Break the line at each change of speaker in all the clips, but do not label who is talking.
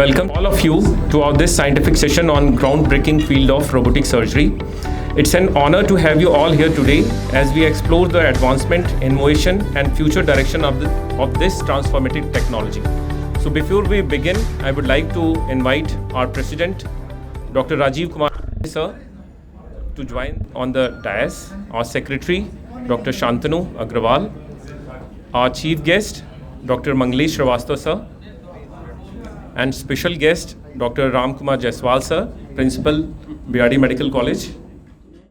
welcome all of you to this scientific session on groundbreaking field of robotic surgery. It's an honor to have you all here today as we explore the advancement, innovation and future direction of this transformative technology. So before we begin, I would like to invite our President, Dr. Rajiv Kumar sir, to join on the dais, our Secretary, Dr. Shantanu Agrawal, our Chief Guest, Dr. Mangalesh Srivastava sir, and special guest, Dr. Ram Kumar Jaiswal sir, Principal, BRD Medical College.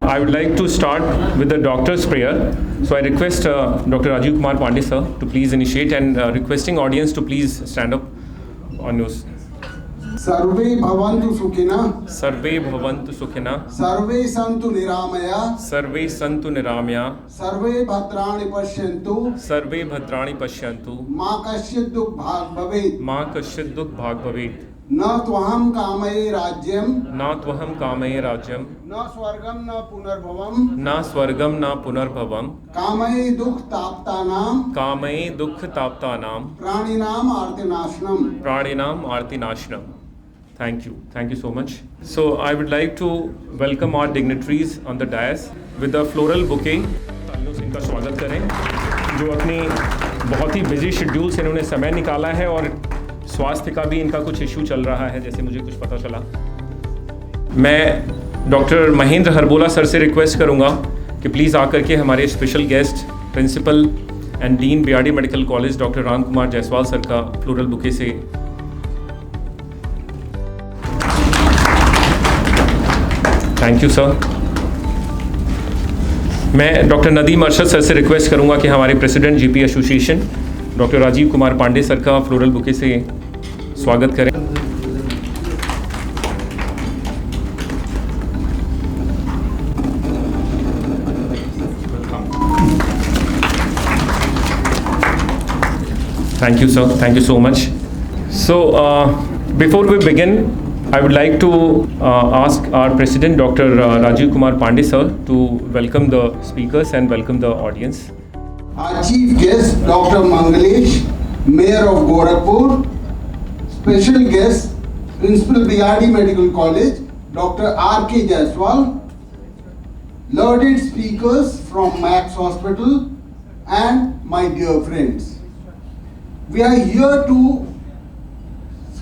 I would like to start with the doctor's prayer. So I request Dr. Rajiv Kumar Pandey sir to please initiate, and requesting audience to please stand up on your...
Sarve bhavantu sukhina.
Sarve bhavantu sukhina.
Sarve santu niramaya.
Sarve santu niramaya.
Sarve bhadrani pashyantu.
Sarve bhadrani pashyantu.
Ma kasyid dukh bhag bhavet.
Ma kasyid dukh bhag bhavet.
Na tvaham kamaye rajyam.
Na tvaham kamaye rajyam.
Na swargam na punarbhavam.
Na swargam na punarbhavam.
Kamaye dukh taptanam.
Kamaye dukh taptanam.
Praninam artinashnam.
Praninam artinashnam. Thank you. Thank you so much. So I would like to welcome our dignitaries on the dais with a floral bouquet. तालियों से इनका स्वागत करें, जो अपनी बहुत ही busy schedule से इन्होंने समय निकाला है और स्वास्थ्य का भी इनका कुछ इशू चल रहा है, जैसे मुझे कुछ पता चला। मैं डॉक्टर महेंद्र हरबोला सर से रिक्वेस्ट करूंगा कि प्लीज़ आकर के हमारे special guest principal and dean BRD medical college doctor Ram Kumar Jaiswal sir का फ्लोरल बुके से... थैंक यू सर। मैं डॉक्टर नदीम अरशद सर से रिक्वेस्ट करूंगा कि हमारे president GP association doctor Rajeev Kumar Pandey sir का फ्लोरल बुके से स्वागत करें। Thank you sir, thank you so much. So before we begin, I would like to ask our President, Dr. Rajiv Kumar Pandey sir, to welcome the speakers and welcome the audience.
Our chief guest, Dr. Mangalesh, Mayor of Gorakhpur. Special guest, Principal BRD Medical College, Dr. R.K. Jaiswal. Lauded speakers from Max Hospital and my dear friends. We are here to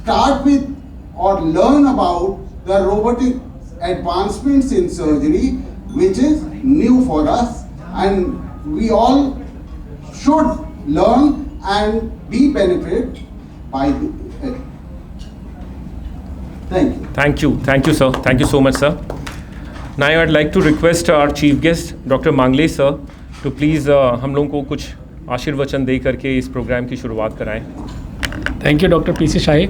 start with or learn about the robotic advancements in surgery, which is new for us, and we all should learn and be benefited by it. Thank you.
Thank you. Thank you, sir. Thank you so much, sir. Now I would like to request our chief guest, Dr. Mangalesh sir, to please हम लोगों को कुछ आशीर्वचन दे करके इस programme की शुरुआत कराएं.
Thank you, Dr. P.C. Shahi.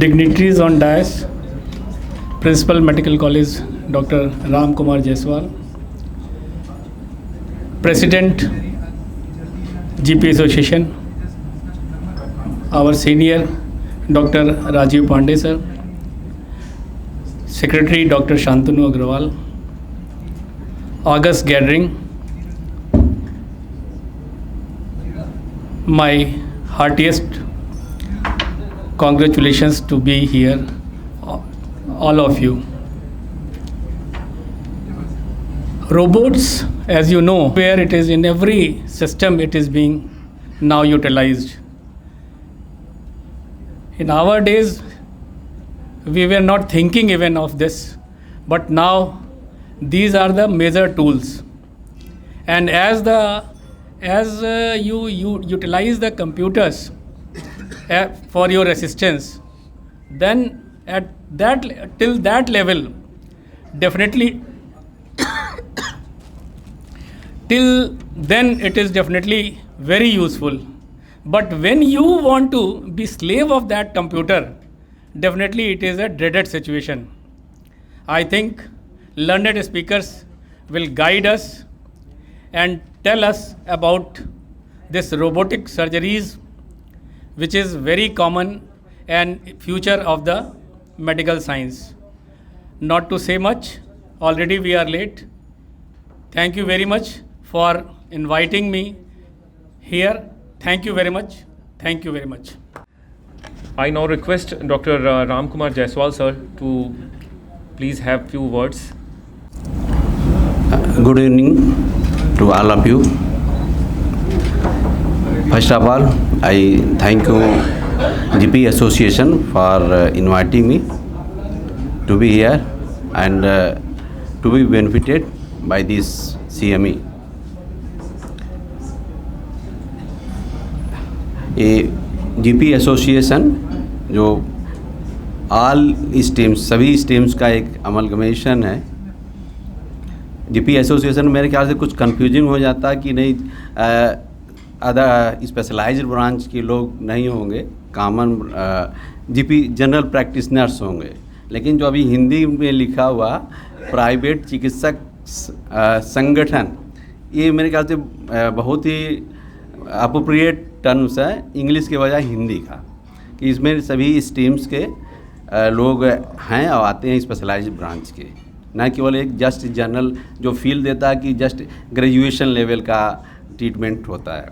Dignitaries on dais, Principal Medical College Dr. Ram Kumar Jaiswal, President GP Association, our senior Dr. Rajiv Pandey sir, Secretary Dr. Shantanu Agrawal, August gathering, my heartiest congratulations to be here, all of you. Robots, as you know, where it is in every system, it is being now utilized. In our days, we were not thinking even of this, but now these are the major tools. And as you utilize the computers for your assistance, then at that till that level, definitely till then it is definitely very useful. But when you want to be slave of that computer, definitely it is a dreaded situation. I think learned speakers will guide us and tell us about this robotic surgeries, which is very common and future of the medical science. Not to say much, already we are late. Thank you very much for inviting me here. Thank you very much. Thank you very much.
I now request Dr. Ram Kumar Jaiswal sir to please have few words.
Good evening to all of you. First of all, I thank you GP Association for inviting me to be here and to be benefited by this CME. ये GP association जो all streams सभी streams का एक amalgamation है। GP association मेरे ख्याल से कुछ कंफ्यूजिंग हो जाता है कि नहीं अदर स्पेशलाइज्ड ब्रांच के लोग नहीं होंगे, कॉमन GP जनरल प्रैक्टिशनर्स होंगे, लेकिन जो अभी हिंदी में लिखा हुआ प्राइवेट चिकित्सक संगठन, ये मेरे ख्याल से बहुत ही अप्रोप्रिएट टर्म्स है इंग्लिश के बजाय हिंदी का, कि इसमें सभी स्ट्रीम्स के लोग हैं और आते हैं स्पेशलाइज्ड ब्रांच के, न केवल एक जस्ट जनरल जो फील देता है कि जस्ट ग्रेजुएशन लेवल का ट्रीटमेंट होता है।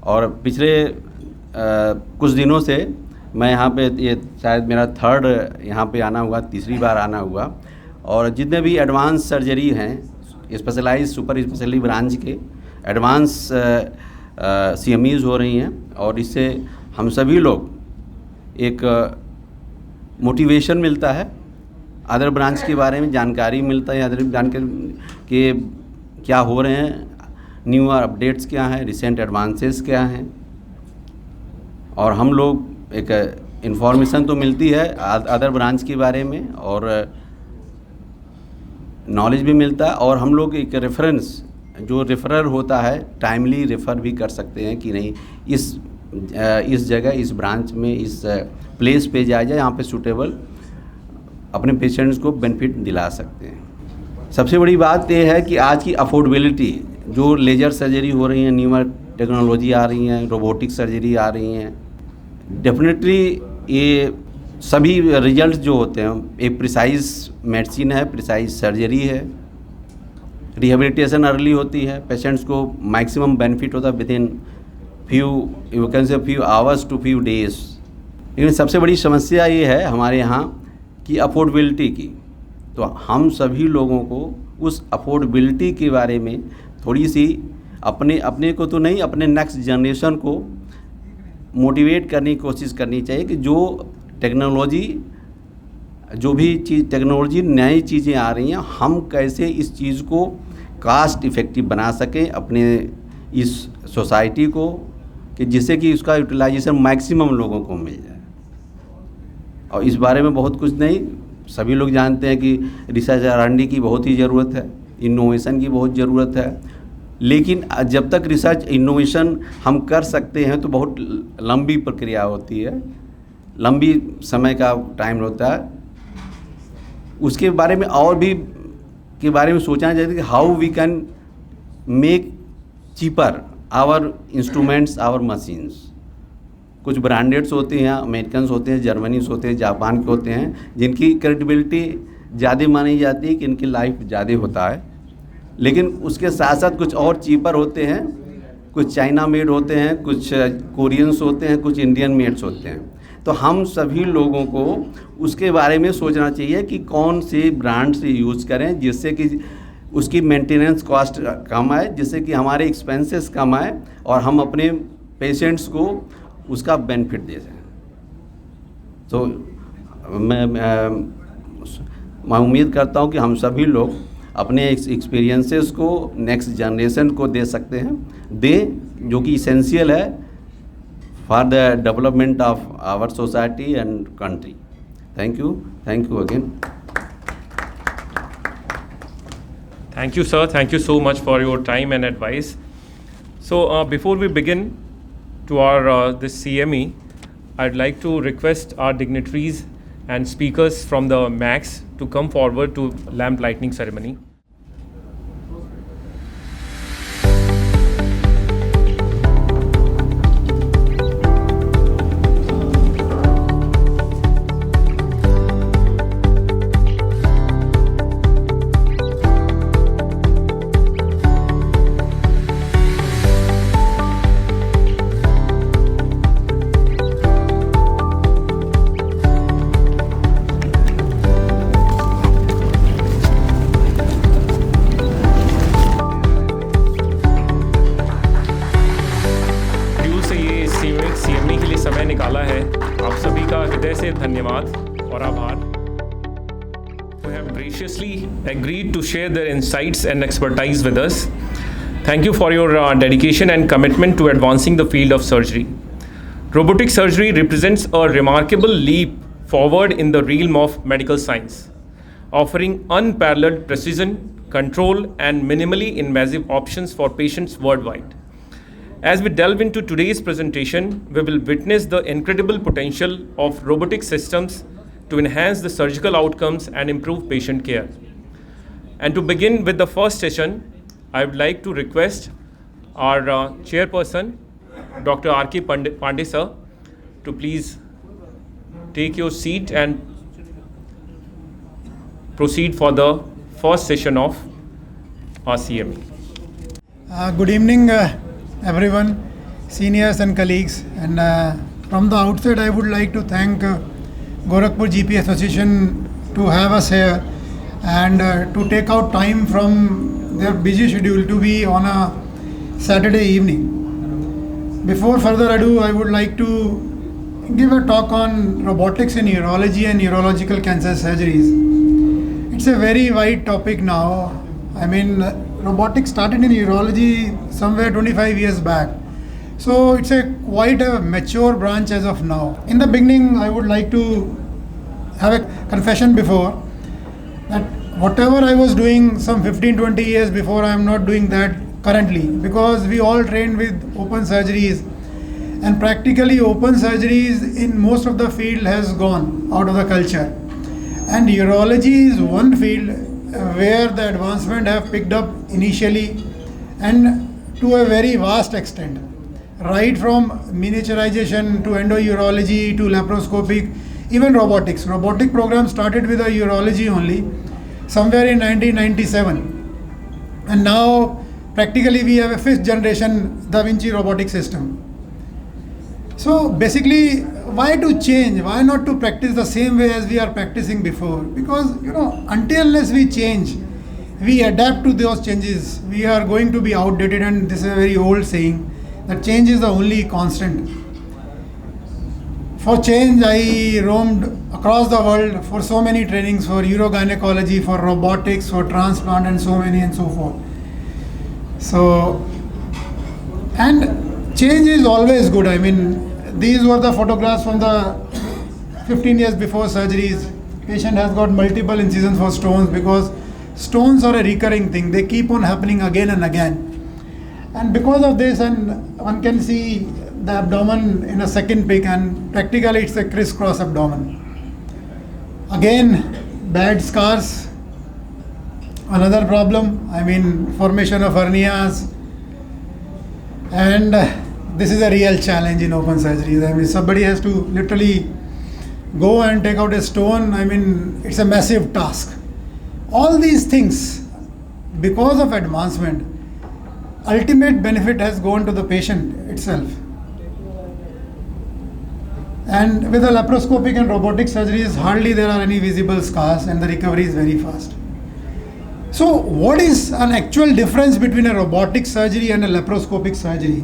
और पिछले कुछ दिनों से मैं यहाँ पे, ये शायद मेरा थर्ड यहाँ पे आना हुआ, तीसरी बार आना हुआ, और जितने भी एडवांस सर्जरी हैं स्पेशलाइज सुपर स्पेशलिटी ब्रांच के एडवांस CMEs हो रही हैं, और इससे हम सभी लोग एक मोटिवेशन मिलता है, अदर ब्रांच के बारे में जानकारी मिलता है, अदर जानकारी के क्या हो रहे हैं, न्यू अपडेट्स क्या हैं, रिसेंट एडवांसेस क्या हैं, और हम लोग एक इन्फॉर्मेशन तो मिलती है अदर ब्रांच के बारे में और नॉलेज भी मिलता है, और हम लोग एक रेफरेंस जो रेफरर होता है टाइमली रेफ़र भी कर सकते हैं कि नहीं इस जगह इस ब्रांच में इस प्लेस पे जाया जाए, यहाँ पे सूटेबल अपने पेशेंट्स को बेनिफिट दिला सकते हैं। सबसे बड़ी बात ये है कि आज की अफोर्डेबिलिटी, जो लेजर सर्जरी हो रही है, न्यूअर टेक्नोलॉजी आ रही हैं, रोबोटिक सर्जरी आ रही हैं, डेफिनेटली ये सभी रिजल्ट जो होते हैं, एक प्रिसाइज मेडिसिन है, प्रिसाइज सर्जरी है, रिहेबिलिटेशन अर्ली होती है, पेशेंट्स को मैक्सिमम बेनिफिट होता है within few hours to few days. लेकिन सबसे बड़ी समस्या ये है हमारे यहाँ की अफोर्डेबिलिटी की, तो हम सभी लोगों को उस अफोर्डेबिलिटी के बारे में थोड़ी सी अपने को तो नहीं, अपने नेक्स्ट जनरेशन को मोटिवेट करने की कोशिश करनी चाहिए कि जो टेक्नोलॉजी, जो भी चीज़ टेक्नोलॉजी नई चीज़ें आ रही हैं, हम कैसे इस चीज़ को कास्ट इफ़ेक्टिव बना सकें अपने इस सोसाइटी को, कि जिससे कि उसका यूटिलाइजेशन मैक्सिमम लोगों को मिल जाए। और इस बारे में बहुत कुछ नहीं, सभी लोग जानते हैं कि रिसर्च R&D की बहुत ही ज़रूरत है, इनोवेशन की बहुत ज़रूरत है, लेकिन जब तक रिसर्च इनोवेशन हम कर सकते हैं तो बहुत लंबी प्रक्रिया होती है, लंबी समय का टाइम होता है। उसके बारे में और भी के बारे में सोचना चाहिए कि how we can make cheaper our instruments, our machines. कुछ ब्रांडेड्स होते हैं, अमेरिकन्स होते हैं, जर्मनीस होते हैं, जापान के होते हैं, जिनकी क्रेडिबिलिटी ज़्यादा मानी जाती है कि इनकी लाइफ ज़्यादा होता है, लेकिन उसके साथ साथ कुछ और चीपर होते हैं, कुछ चाइना मेड होते हैं, कुछ कोरियंस होते हैं, कुछ इंडियन मेड्स होते हैं। तो हम सभी लोगों को उसके बारे में सोचना चाहिए कि कौन से ब्रांड से यूज़ करें जिससे कि उसकी मेंटेनेंस कॉस्ट कम आए, जिससे कि हमारे एक्सपेंसेस कम आए और हम अपने पेशेंट्स को उसका बेनिफिट दे सकें। तो मैं उम्मीद करता हूं कि हम सभी लोग अपने एक्सपीरियंसेस को नेक्स्ट जनरेशन को दे सकते हैं, जो कि इसेंशियल है for the development of our society and country. Thank you again.
Thank you, sir. Thank you so much for your time and advice. So before we begin to our this CME, I'd like to request our dignitaries and speakers from the MAX to come forward to lamp lighting ceremony. have graciously agreed to share their insights and expertise with us. Thank you for your dedication and commitment to advancing the field of surgery. Robotic surgery represents a remarkable leap forward in the realm of medical science, offering unparalleled precision, control, and minimally invasive options for patients worldwide. As we delve into today's presentation, we will witness the incredible potential of robotic systems to enhance the surgical outcomes and improve patient care. And to begin with the first session, I would like to request our chairperson, Dr. R.K. Pandey sir, to please take your seat and proceed for the first session of our CME.
Good evening, everyone, seniors and colleagues. And from the outset, I would like to thank Gorakhpur GP Association to have us here and to take out time from their busy schedule to be on a Saturday evening. Before further ado, I would like to give a talk on robotics in urology and urological cancer surgeries. It's a very wide topic now. I mean, robotics started in urology somewhere 25 years back. So it's quite a mature branch as of now. In the beginning, I would like to have a confession before that whatever I was doing some 15-20 years before, I am not doing that currently, because we all trained with open surgeries, and practically open surgeries in most of the field has gone out of the culture. And urology is one field where the advancement have picked up initially and to a very vast extent, right from miniaturization to endourology to laparoscopic, even robotics. Robotic program started with a urology only somewhere in 1997, and now practically we have a 5th generation Da Vinci robotic system. So basically, why to change? Why not to practice the same way as we are practicing before? Because, until unless we change, we adapt to those changes, we are going to be outdated. And this is a very old saying that change is the only constant. For change, I roamed across the world for so many trainings for urogynecology, for robotics, for transplant, and so many and so forth. So, and change is always good. I mean, these were the photographs from the 15 years before surgeries. Patient has got multiple incisions for stones because stones are a recurring thing. They keep on happening again and again. And because of this, and one can see the abdomen in a second pic, and practically it's a crisscross abdomen. Again, bad scars. Another problem, I mean, formation of hernias. And this is a real challenge in open surgeries. I mean, somebody has to literally go and take out a stone. I mean, it's a massive task. All these things, because of advancement, ultimate benefit has gone to the patient itself. And with the laparoscopic and robotic surgeries, hardly there are any visible scars, and the recovery is very fast. So what is an actual difference between a robotic surgery and a laparoscopic surgery?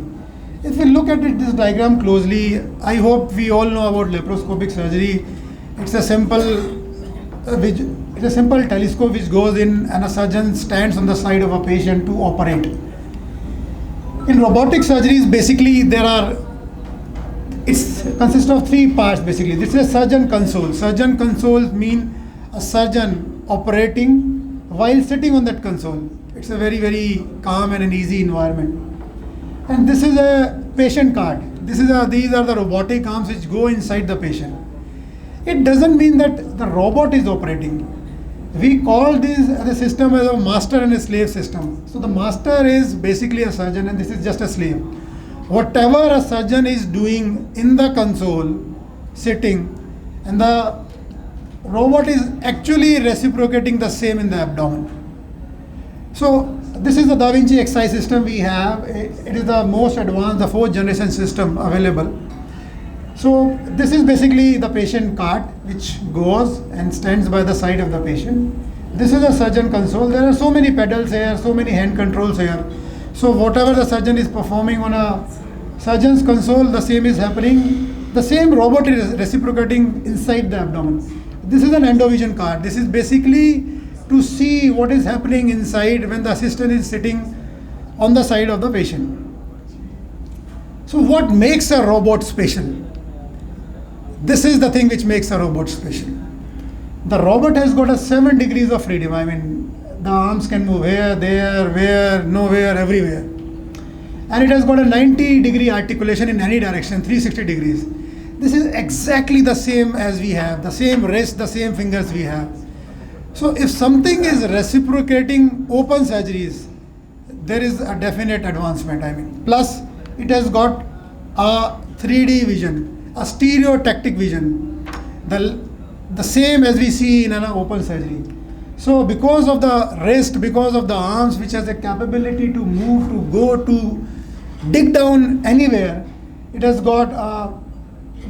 If we look at this diagram closely, I hope we all know about laparoscopic surgery. It's a simple telescope which goes in, and a surgeon stands on the side of a patient to operate. In robotic surgeries, basically it consists of 3 parts basically. This is a surgeon console. Surgeon consoles mean a surgeon operating while sitting on that console. It's a very, very calm and an easy environment. And this is a patient cart. These are the robotic arms which go inside the patient. It doesn't mean that the robot is operating. We call this as a system as a master and a slave system. So the master is basically a surgeon, and this is just a slave. Whatever a surgeon is doing in the console, sitting, and the robot is actually reciprocating the same in the abdomen. So this is the Da Vinci Xi system we have. It is the most advanced, the 4th generation system available. So this is basically the patient cart which goes and stands by the side of the patient. This is a surgeon console. There are so many pedals here, so many hand controls here. So whatever the surgeon is performing on a surgeon's console, the same is happening. The same robot is reciprocating inside the abdomen. This is an endovision card. This is basically to see what is happening inside when the assistant is sitting on the side of the patient. So what makes a robot special? This is the thing which makes a robot special. The robot has got a 7 degrees of freedom. I mean, the arms can move here, there, where, nowhere, everywhere. And it has got a 90-degree articulation in any direction, 360 degrees. This is exactly the same as we have, the same wrist, the same fingers we have. So if something is reciprocating open surgeries, there is a definite advancement, I mean. Plus, it has got a 3D vision, a stereotactic vision, the same as we see in an open surgery. So because of the wrist, because of the arms, which has a capability to move, to go, to dig down anywhere, it has got a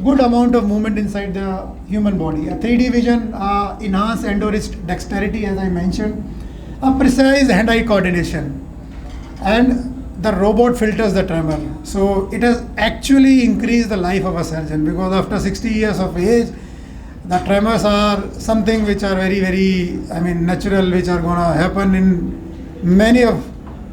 good amount of movement inside the human body. A 3D vision, enhanced endo-wrist dexterity, as I mentioned, a precise hand-eye coordination, and the robot filters the tremor. So it has actually increased the life of a surgeon, because after 60 years of age, the tremors are something which are very, very, I mean, natural, which are going to happen in many of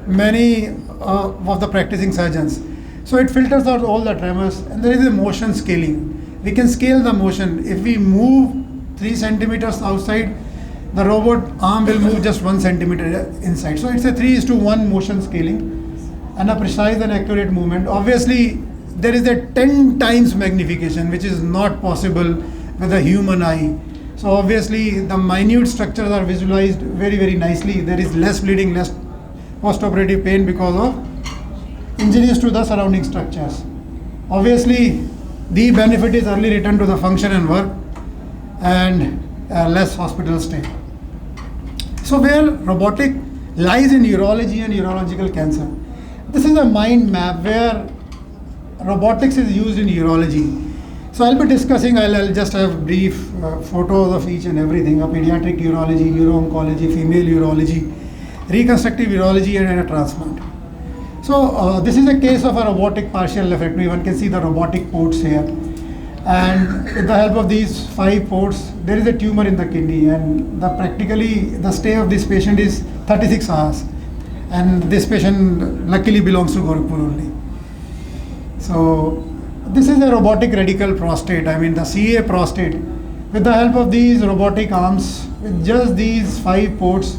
the practicing surgeons. So it filters out all the tremors, and there is a motion scaling. We can scale the motion. If we move 3 centimeters outside, the robot arm will move just 1 centimeter inside. So it's a 3:1 motion scaling and a precise and accurate movement. Obviously, there is a 10 times magnification, which is not possible with a human eye. So obviously, the minute structures are visualized very, very nicely. There is less bleeding, less postoperative pain because of injuries to the surrounding structures. Obviously, the benefit is early return to the function and work, and less hospital stay. So where robotic lies in urology and urological cancer. This is a mind map where robotics is used in urology. So I'll be discussing, I'll just have brief photos of each and everything, of pediatric urology, uro-oncology, female urology, reconstructive urology, and a transplant. So this is a case of a robotic partial nephrectomy. One can see the robotic ports here. And with the help of these 5 ports, there is a tumor in the kidney, and practically the stay of this patient is 36 hours. And this patient luckily belongs to Gorakhpur only. So this is a robotic radical prostate, I mean the CA prostate. With the help of these robotic arms, with just these 5 ports,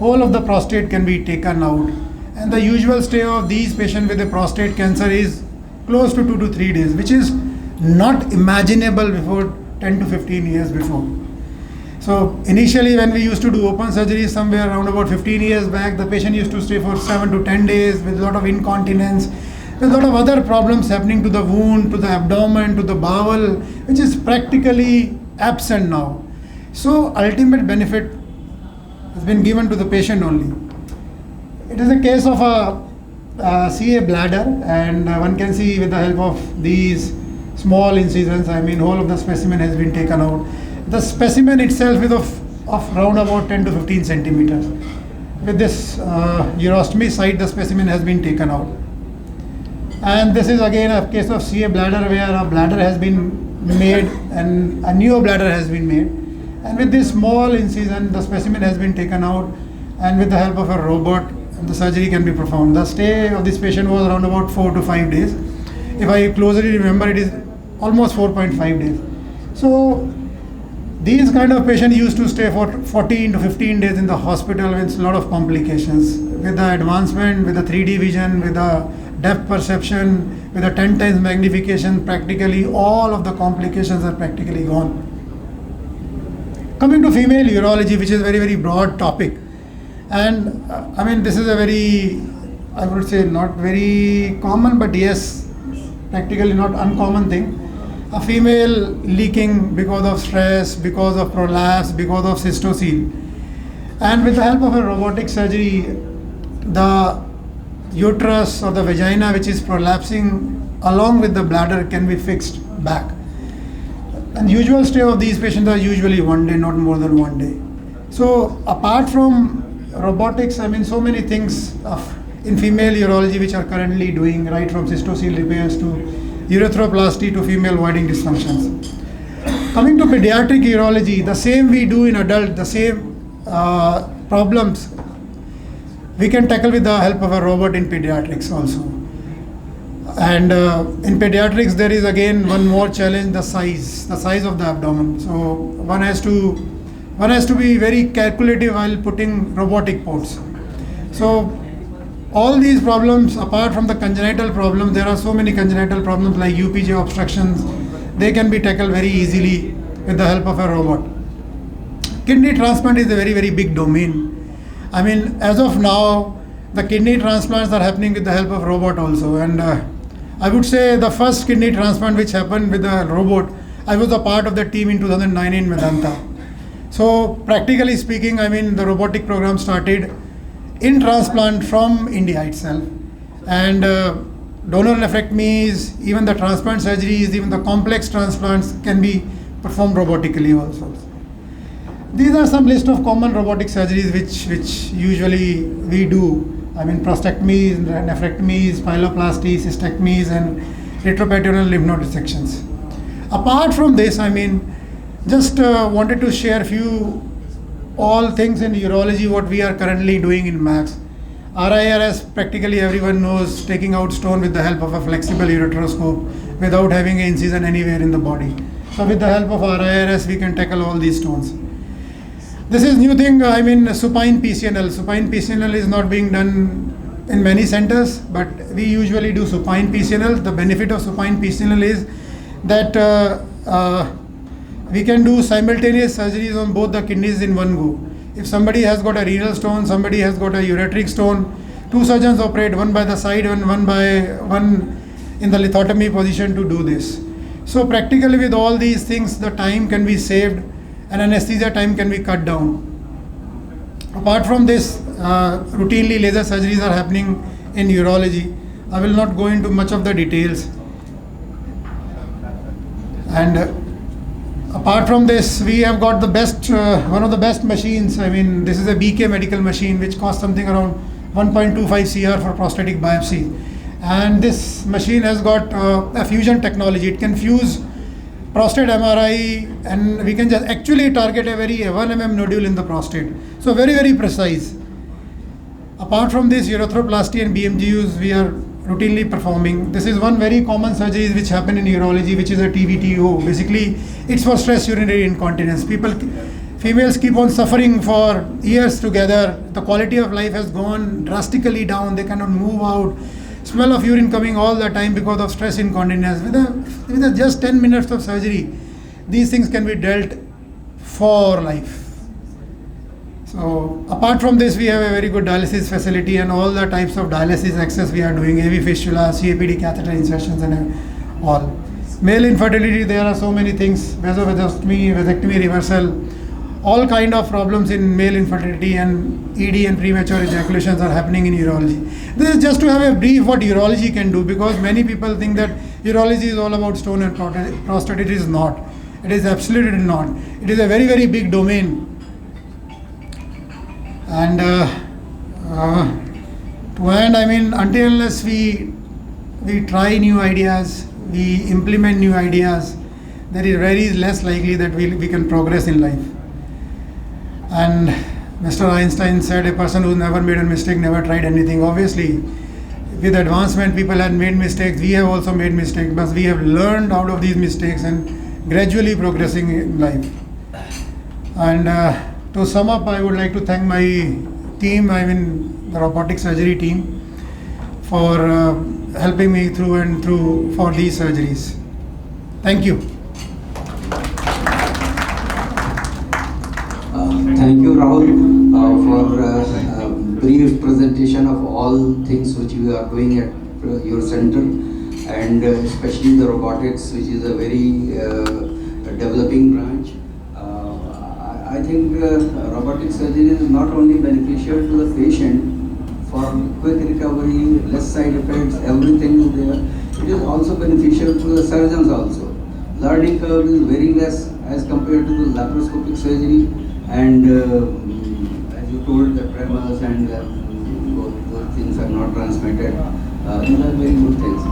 all of the prostate can be taken out. And the usual stay of these patients with a prostate cancer is close to 2 to 3 days, which is not imaginable before 10 to 15 years before. So initially when we used to do open surgery somewhere around about 15 years back, the patient used to stay for 7 to 10 days with a lot of incontinence, with a lot of other problems happening to the wound, to the abdomen, to the bowel, which is practically absent now. So ultimate benefit has been given to the patient only. It is a case of a CA bladder, and one can see with the help of these small incisions, I mean whole of the specimen has been taken out. The specimen itself is of round about 10 to 15 centimeters. With this urostomy site, the specimen has been taken out. And this is again a case of CA bladder where a bladder has been made and a new bladder has been made. And with this small incision, the specimen has been taken out, and with the help of a robot, the surgery can be performed. The stay of this patient was around about 4 to 5 days. If I closely remember, it is almost 4.5 days. So these kind of patients used to stay for 14 to 15 days in the hospital with a lot of complications. With the advancement, with the 3D vision, with the depth perception, with the 10 times magnification, practically all of the complications are practically gone. Coming to female urology, which is a very, very broad topic. And I mean, this is a very, I would say not very common, but yes, practically not uncommon thing. A female leaking because of stress, because of prolapse, because of cystocele. And with the help of a robotic surgery, the uterus or the vagina which is prolapsing along with the bladder can be fixed back. And usual stay of these patients are usually 1 day, not more than 1 day. So apart from robotics, I mean so many things in female urology which are currently doing, right from cystocele repairs to urethroplasty to female voiding dysfunctions. Coming to pediatric urology, the same we do in adult, the same problems we can tackle with the help of a robot in pediatrics also. And in pediatrics, there is again one more challenge: the size of the abdomen. So one has to be very calculative while putting robotic ports. So all these problems, apart from the congenital problems, there are so many congenital problems like UPJ obstructions. They can be tackled very easily with the help of a robot. Kidney transplant is a very, very big domain. I mean, as of now, the kidney transplants are happening with the help of robot also. And I would say the first kidney transplant which happened with a robot, I was a part of the team in 2009 in Vedanta. So practically speaking, I mean, the robotic program started in transplant from India itself. And donor nephrectomies, even the transplant surgeries, even the complex transplants can be performed robotically also. These are some list of common robotic surgeries which usually we do. I mean, prostatectomies, nephrectomies, pyeloplasty, cystectomies, and retroperitoneal lymph node dissections. Apart from this, I mean, just wanted to share a few all things in urology what we are currently doing in Max. RIRS, practically everyone knows, taking out stone with the help of a flexible ureteroscope without having an incision anywhere in the body. So with the help of RIRS, we can tackle all these stones. This is new thing, I mean, supine PCNL. Supine PCNL is not being done in many centers, but we usually do supine PCNL. The benefit of supine PCNL is that we can do simultaneous surgeries on both the kidneys in one go. If somebody has got a renal stone, somebody has got a ureteric stone, two surgeons operate, one by the side and one in the lithotomy position to do this. So practically with all these things, the time can be saved and anesthesia time can be cut down. Apart from this, routinely laser surgeries are happening in urology. I will not go into much of the details. And apart from this, we have got the best, one of the best machines. I mean, this is a BK medical machine which costs something around 1.25 CR for prostatic biopsy. And this machine has got a fusion technology. It can fuse prostate MRI and we can just actually target a very 1 mm nodule in the prostate. So very, very precise. Apart from this, urethroplasty and BMGUs we are routinely performing. This is one very common surgery which happen in urology, which is a TVTO. Basically, it's for stress urinary incontinence. Females keep on suffering for years together. The quality of life has gone drastically down. They cannot move out. Smell of urine coming all the time because of stress incontinence. With just 10 minutes of surgery, these things can be dealt for life. So apart from this, we have a very good dialysis facility and all the types of dialysis access we are doing, AV fistula, CAPD catheter insertions and all. Male infertility, there are so many things, vasectomy, vasectomy reversal, all kind of problems in male infertility and ED and premature ejaculations are happening in urology. This is just to have a brief what urology can do, because many people think that urology is all about stone and prostate. It is not. It is absolutely not. It is a very, very big domain. And to end, I mean, until unless we try new ideas, we implement new ideas, there is very less likely that we can progress in life. And Mr. Einstein said, a person who never made a mistake never tried anything. Obviously, with advancement, people had made mistakes. We have also made mistakes, but we have learned out of these mistakes and gradually progressing in life. And to sum up, I would like to thank my team, I mean the robotic surgery team, for helping me through and through for these surgeries. Thank you.
Thank you, Rahul, for brief presentation of all things which you are doing at your center, and especially the robotics, which is a very developing branch. I think robotic surgery is not only beneficial to the patient for quick recovery, less side effects, everything is there. It is also beneficial to the surgeons also. Learning curve is very less as compared to the laparoscopic surgery, and as you told, the tremors and those things are not transmitted. These are very good things.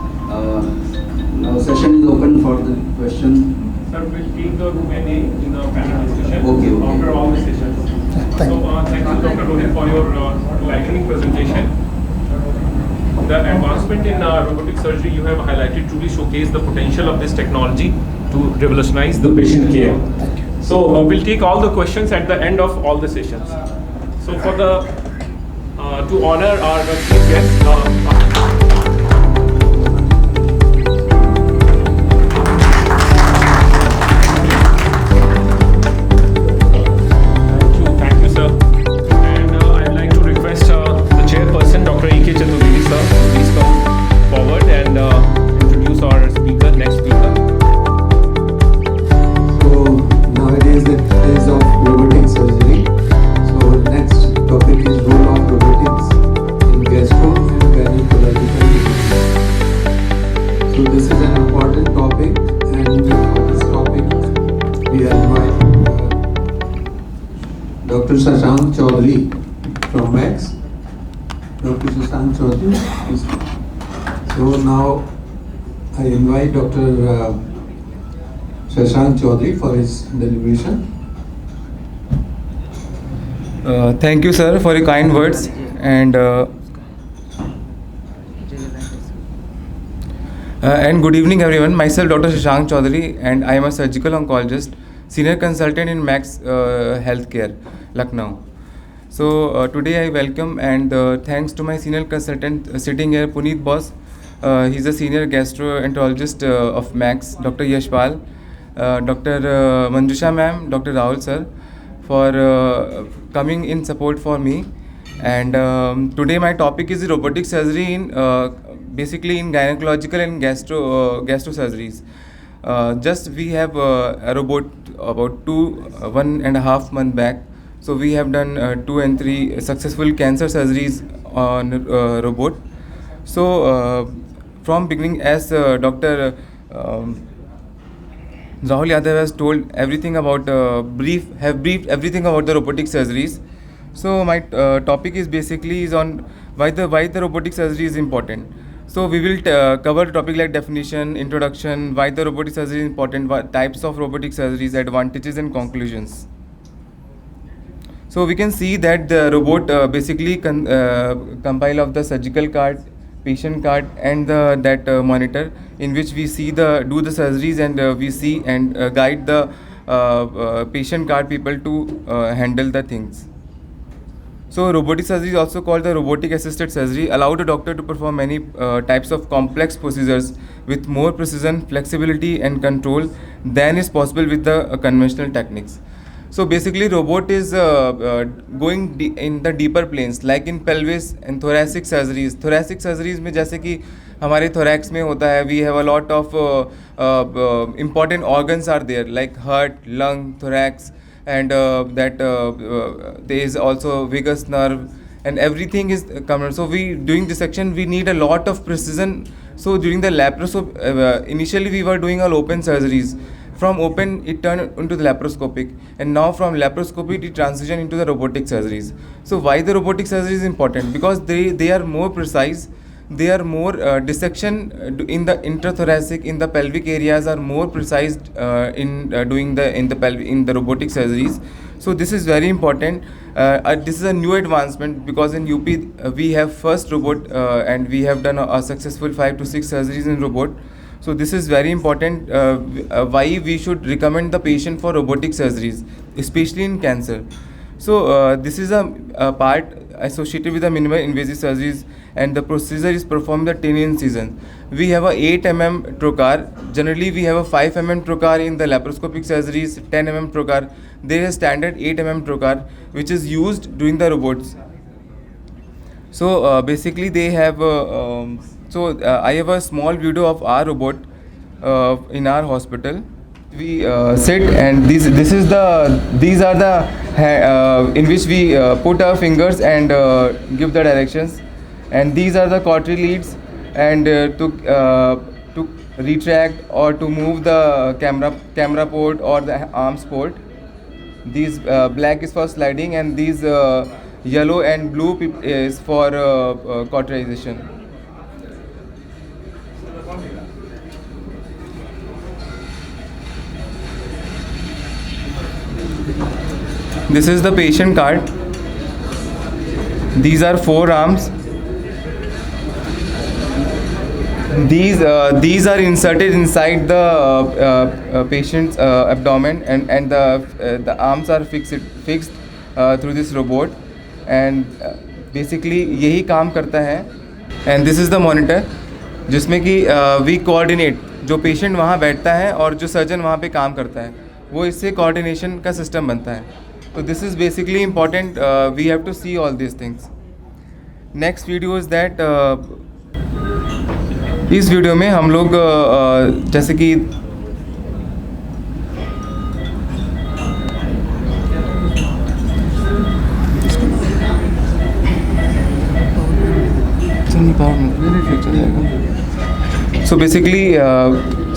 Now session is open for the question.
Sir, we'll take the Q&A in the panel discussion
Okay.
after all the sessions.
Thank you.
Thank you, Dr. Rohit, for your enlightening presentation. The advancement in robotic surgery you have highlighted truly showcase the potential of this technology to revolutionize the patient care. So we'll take all the questions at the end of all the sessions. So for the to honor our chief guest. Thank you, sir. And I'd like to request the chairperson, Dr. A.K. Chaturvedi, sir, to please come forward and introduce our speaker, next speaker.
So nowadays the days of robotic surgery. So next topic is role of robotics in gastro and gynecological diseases. So this is an important topic, and for this topic we are inviting Dr. Shashank Chaudhary from Max. Dr. Shashank Chaudhary, please. So now I invite Dr. Shashank Chaudhary for his deliberation.
Thank you, sir, for your kind words. And good evening, everyone. Myself, Dr. Shashank Chaudhary, and I am a surgical oncologist, senior consultant in Max Healthcare, Lucknow. So today I welcome and thanks to my senior consultant sitting here, Puneet Boss. He's a senior gastroenterologist of Max, Dr. Yashpal, Dr. Manjusha ma'am, Dr. Rahul sir, for coming in support for me. And today my topic is robotic surgery in basically in gynecological and gastro surgeries. Just we have a robot about 1.5 months back. So we have done 2 and 3 successful cancer surgeries on robot. So from beginning, as Dr. Rahul Yadav has told everything about briefed everything about the robotic surgeries. So my topic is basically on why the robotic surgery is important. So we will cover topic like definition, introduction, why the robotic surgery is important, what types of robotic surgeries, advantages and conclusions. So we can see that the robot basically compile of the surgical card, patient card, and that monitor in which we see do the surgeries, and we see and guide the patient card people to handle the things. So robotic surgery is also called the robotic assisted surgery, allow the doctor to perform many types of complex procedures with more precision, flexibility and control than is possible with the conventional techniques. So basically robot is going in the deeper planes, like in pelvis and thoracic surgeries. Thoracic surgeries में जैसे कि हमारे thorax में होता है, we have a lot of important organs are there, like heart, lung, thorax, and there is also vagus nerve, and everything is covered. So doing dissection, we need a lot of precision. So during the laparoscope, initially we were doing all open surgeries. From open it turned into the laparoscopic, and now from laparoscopy it transitioned into the robotic surgeries. So why the robotic surgery is important? Because they are more precise. They are more dissection in the intrathoracic, in the pelvic areas are more precise in doing in the robotic surgeries. So this is very important. This is a new advancement because in UP we have first robot and we have done a successful 5 to 6 surgeries in robot. So this is very important. Why we should recommend the patient for robotic surgeries, especially in cancer. So this is a part associated with the minimal invasive surgeries, and the procedure is performed the 10 incision. We have a 8 mm trocar. Generally we have a 5 mm trocar in the laparoscopic surgeries, 10 mm trocar. There is a standard 8 mm trocar which is used during the robots. So basically they have I have a small video of our robot in our hospital. We sit, and these are the in which we put our fingers and give the directions, and these are the cautery leads, and to retract or to move the camera port or the arms port. These black is for sliding, and these yellow and blue is for cauterization. This is the patient card. These are 4 arms. These are inserted inside the patient's abdomen, and the arms are fixed through this robot, and basically यही काम करता है. And this is the monitor जिसमें कि we coordinate, जो patient वहाँ बैठता है और जो सर्जन वहाँ पे काम करता है, वो इससे कोऑर्डिनेशन का सिस्टम बनता है. तो this is basically important. We have to see all this things. Next video is that, इस वीडियो में हम लोग जैसे कि सो बेसिकली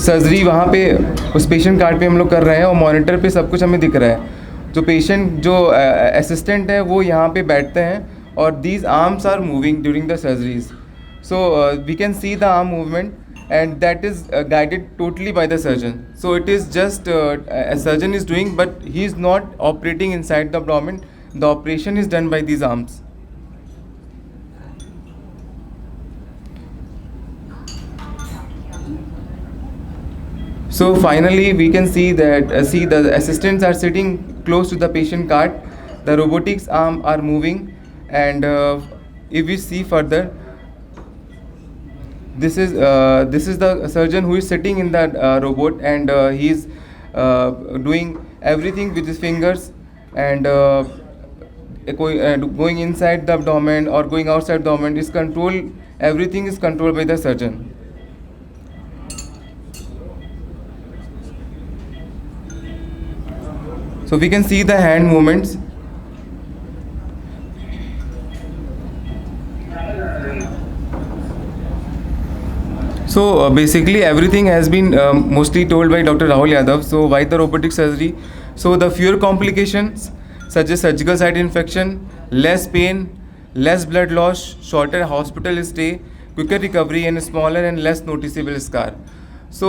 सर्जरी वहाँ पे उस पेशेंट कार्ड पे हम लोग कर रहे हैं और मॉनिटर पे सब कुछ हमें दिख रहा है. जो पेशेंट जो असिस्टेंट है वो यहाँ पे बैठते हैं और these arms are moving during the surgeries. So we can see the arm movement, and that is guided totally by the surgeon. So it is just a surgeon is doing, but he is not operating inside the abdomen. The operation is done by these arms. So finally we can see that the assistants are sitting close to the patient cart. The robotics arm are moving, and if we see further, this is the surgeon who is sitting in that robot, and he is doing everything with his fingers, and going inside the abdomen or going outside the abdomen is controlled. Everything is controlled by the surgeon. So we can see the hand movements. So basically everything has been mostly told by Dr. Rahul Yadav. So why the robotic surgery? So the fewer complications such as surgical site infection, less pain, less blood loss, shorter hospital stay, quicker recovery, and smaller and less noticeable scar. So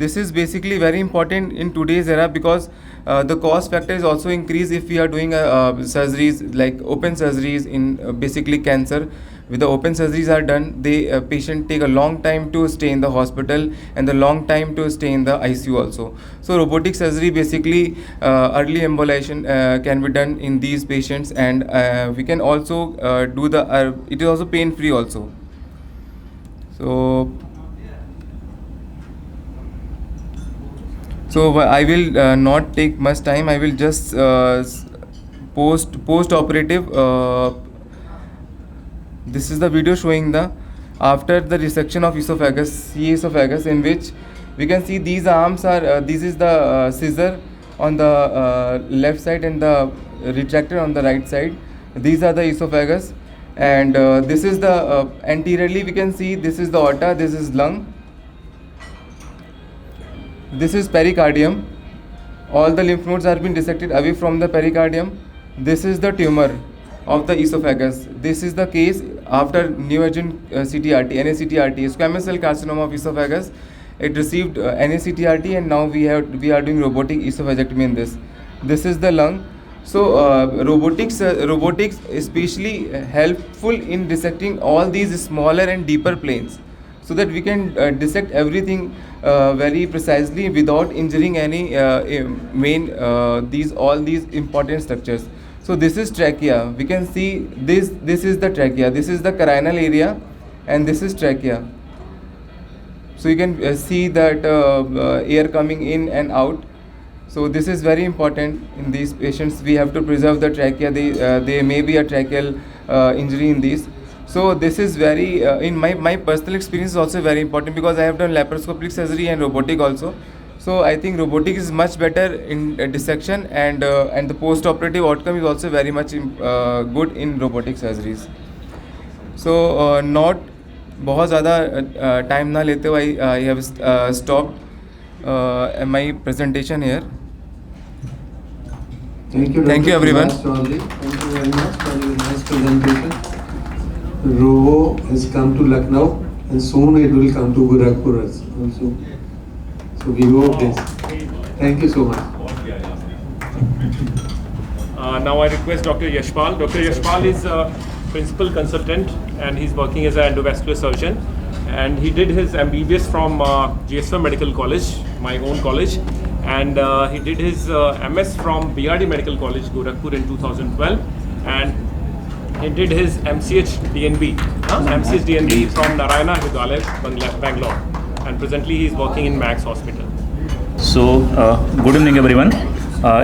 this is basically very important in today's era, because the cost factor is also increased if we are doing surgeries like open surgeries in basically cancer. With the open surgeries are done, the patient take a long time to stay in the hospital and the long time to stay in the ICU also. So robotic surgery basically early embolization can be done in these patients, and we can also do the it is also pain free also. So I will not take much time. I will just post operative. This is the video showing the after the resection of esophagus, C esophagus, in which we can see these arms are this is the scissor on the left side and the retractor on the right side. These are the esophagus, and this is the anteriorly we can see this is the aorta, this is lung, this is pericardium. All the lymph nodes are being dissected away from the pericardium. This is the tumor of the esophagus. This is the case after neoadjuvant CTRT, NACTRT, squamous cell carcinoma of esophagus. It received NACTRT, and now we are doing robotic esophagectomy in this. This is the lung. So robotics especially helpful in dissecting all these smaller and deeper planes, so that we can dissect everything very precisely without injuring any all these important structures. So this is trachea. We can see this is the trachea. This is the carinal area, and this is trachea. So you can see that air coming in and out. So this is very important in these patients. We have to preserve the trachea. There may be a tracheal injury in these. So this is very in my personal experience is also very important, because I have done laparoscopic surgery and robotic also. So I think robotic is much better in dissection, and the post-operative outcome is also very much good in robotic surgeries. So not बहुत ज़्यादा time ना लेते हुए I have stopped my presentation here.
Thank you everyone. Thank you very much for your nice presentation. Robo has come to Lucknow, and soon it will come to Gorakhpur also. So we hope this. Thank you so much.
Now I request Dr. Yashpal. Dr. Yashpal is a principal consultant and he's working as an endovascular surgeon. And he did his MBBS from GSM Medical College, my own college. And he did his MS from BRD Medical College, Gorakhpur in 2012. And he did his MCH DNB from Narayana Hrudayalaya, Bangalore. And presently he is working in Max Hospital.
So, good evening everyone.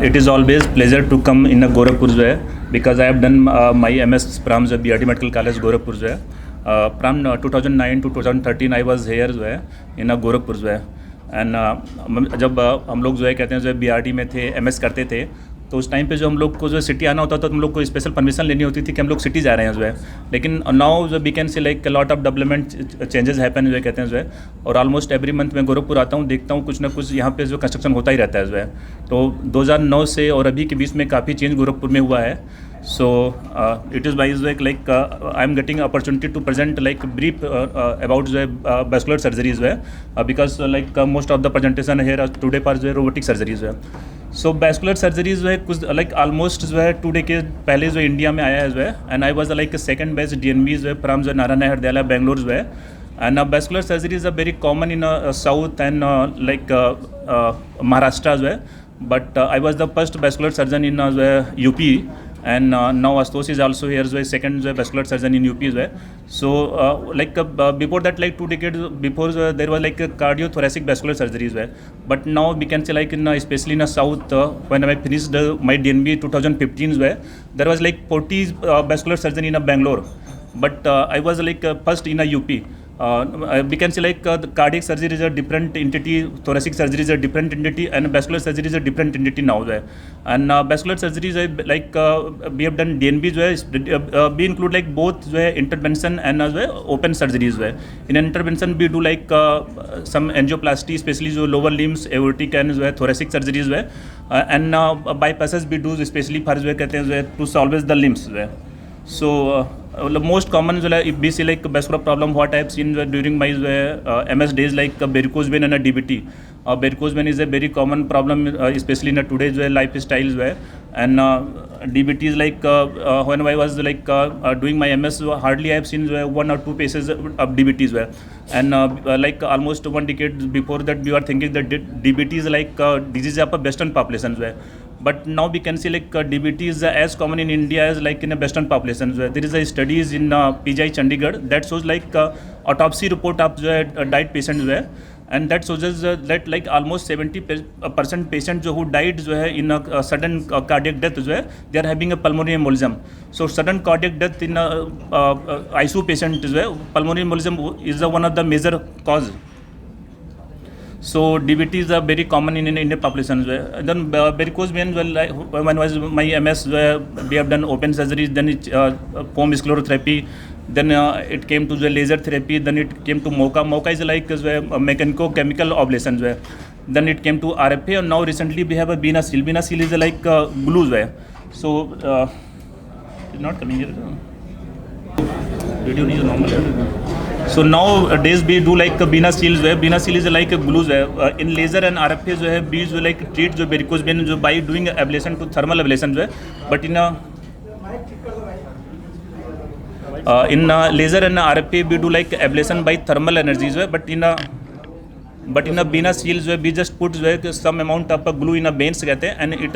It is always pleasure to come in a Gorakhpur because I have done my MS from the BRD Medical College Gorakhpur. From 2009 to 2013 I was here in a Gorakhpur and जब हम लोग जो है कहते हैं जो BRD में थे MS करते थे तो उस टाइम पे जो हम लोग को जो सिटी आना होता था तो हम लोग को स्पेशल परमिशन लेनी होती थी कि हम लोग सिटी जा रहे हैं जो है लेकिन नाउ जो we can see like lot of development changes happen जो है कहते हैं जो है और ऑलमोस्ट एवरी मंथ मैं गोरखपुर आता हूँ देखता हूँ कुछ ना कुछ यहाँ पे जो कंस्ट्रक्शन होता ही रहता है जो है तो 2009 से और अभी के बीच में काफ़ी चेंज गोरखपुर में हुआ है. So it is wise like I am getting opportunity to present like brief about the vascular surgeries because like most of the presentation here today for the robotic surgeries so vascular surgeries कुछ like almost 2 decades पहले जो India में आया है and I was like second best DNB from the Narayana Hrudayalaya Bangalore and vascular surgeries are very common in south and like Maharashtra but I was the first vascular surgeon in UP. And now Astos is also here, second vascular surgeon in UP. So before that, like 2 decades before, there was like cardiothoracic vascular surgeries. But now we can say like in especially in the south, when I finished my DNB 2015, there was like 40 vascular surgeon in Bangalore. But I was like first in a UP. We can say like the cardiac surgery is a different entity, thoracic surgery is a different entity, and vascular surgery is a different entity now. And vascular surgery is like we have done DNB, we include like both intervention and open surgeries. In intervention, we do like some angioplasty, especially lower limbs, aortic and thoracic surgeries. And bypasses we do especially for to salvage the limbs. So most common if we see like vascular problem what I have seen during my MS days like varicose vein and DVT. Varicose vein is a very common problem especially in today's lifestyle and DVT is like when I was like doing my MS hardly I have seen 1 or 2 cases of DVTs and like almost 1 decade before that we were thinking that DVT is like disease of western populations but now we can see like DVT is as common in India as like in a western populations there is a studies in PGI Chandigarh that shows like autopsy report of died patients and that shows us that like almost 70% patients who died in a sudden cardiac death they are having a pulmonary embolism. So sudden cardiac death in ICU patient pulmonary embolism is one of the major cause. So DVT is very common in Indian populations. Then varicose vein, when was my MS, we have done open surgeries, then it foam sclerotherapy, then it came to the laser therapy, then it came to MOCA. MOCA is like mechanico-chemical ablations. Then it came to RFA, and now recently we have a Vena seal. Vena seal is like glue. So it's not coming here. Did you need a normal? So nowadays we do like Vena seals. Vena seal is like glues. In laser and RFA we like treat varicose vein by doing ablation to thermal ablation. But in laser and RFA we do like ablation by thermal energies. But in a Vena seals we just put some amount of glue in a veins and it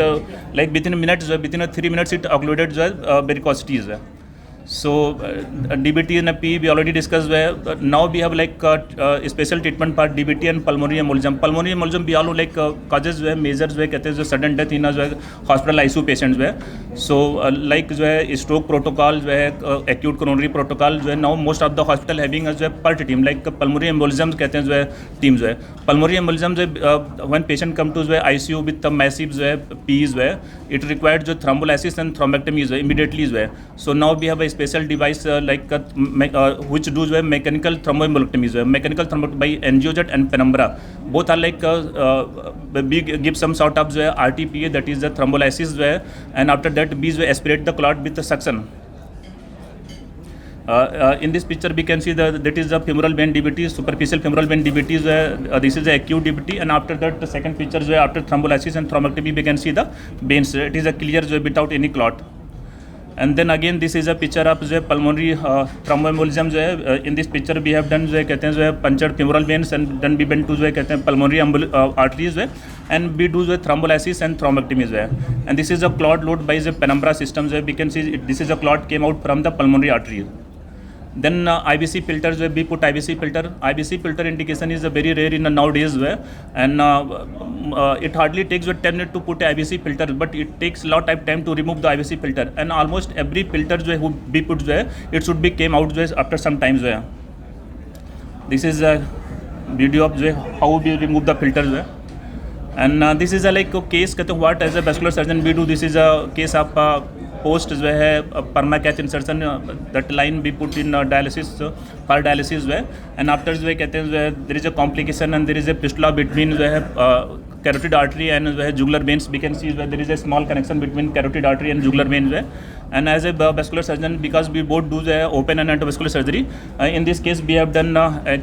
like within minutes, within 3 minutes it occluded varicosities. So DVT and P we already discussed now we have like special treatment for DVT and pulmonary embolism. Pulmonary embolism we all know like causes measures sudden death in hospital ICU patients. So like stroke protocol, acute coronary protocol, now most of the hospital having a PERT team like pulmonary embolism teams. Pulmonary embolism when patient come to ICU with the massive P's it required thrombolysis and thrombectomy immediately. So now we have a special device which does mechanical thromboembolectomies. Mechanical thrombolectomy by Angiojet and Penumbra. Both are like we give some sort of RTPA, that is the thrombolysis, and after that we aspirate the clot with the suction. In this picture, we can see that is the femoral vein DVT, superficial femoral vein DVT. This is the acute DVT, and after that, the second picture, after thrombolysis and thrombectomy, we can see the veins. It is a clear without any clot. And then again, this is a picture of pulmonary thromboembolism. In this picture, we have done punctured femoral veins, and then we went to pulmonary arteries, and we do thrombolysis and thrombectomy. And this is a clot load by the penumbra system. We can see this is a clot came out from the pulmonary artery. Then IBC filters, we put IBC filter. IBC filter indication is very rare in nowadays, and it hardly takes 10 minutes to put IBC filter, but it takes a lot of time to remove the IBC filter. And almost every filter who be put there, it should be came out after some time. This is a video of how we remove the filters. And this is a case what as a vascular surgeon we do. This is a case of post permacatch insertion. That line we put in dialysis for dialysis and after there is a complication and there is a fistula between carotid artery and jugular veins. We can see there is a small connection between carotid artery and jugular veins. And as a vascular surgeon, because we both do the open and endovascular surgery, in this case we have done a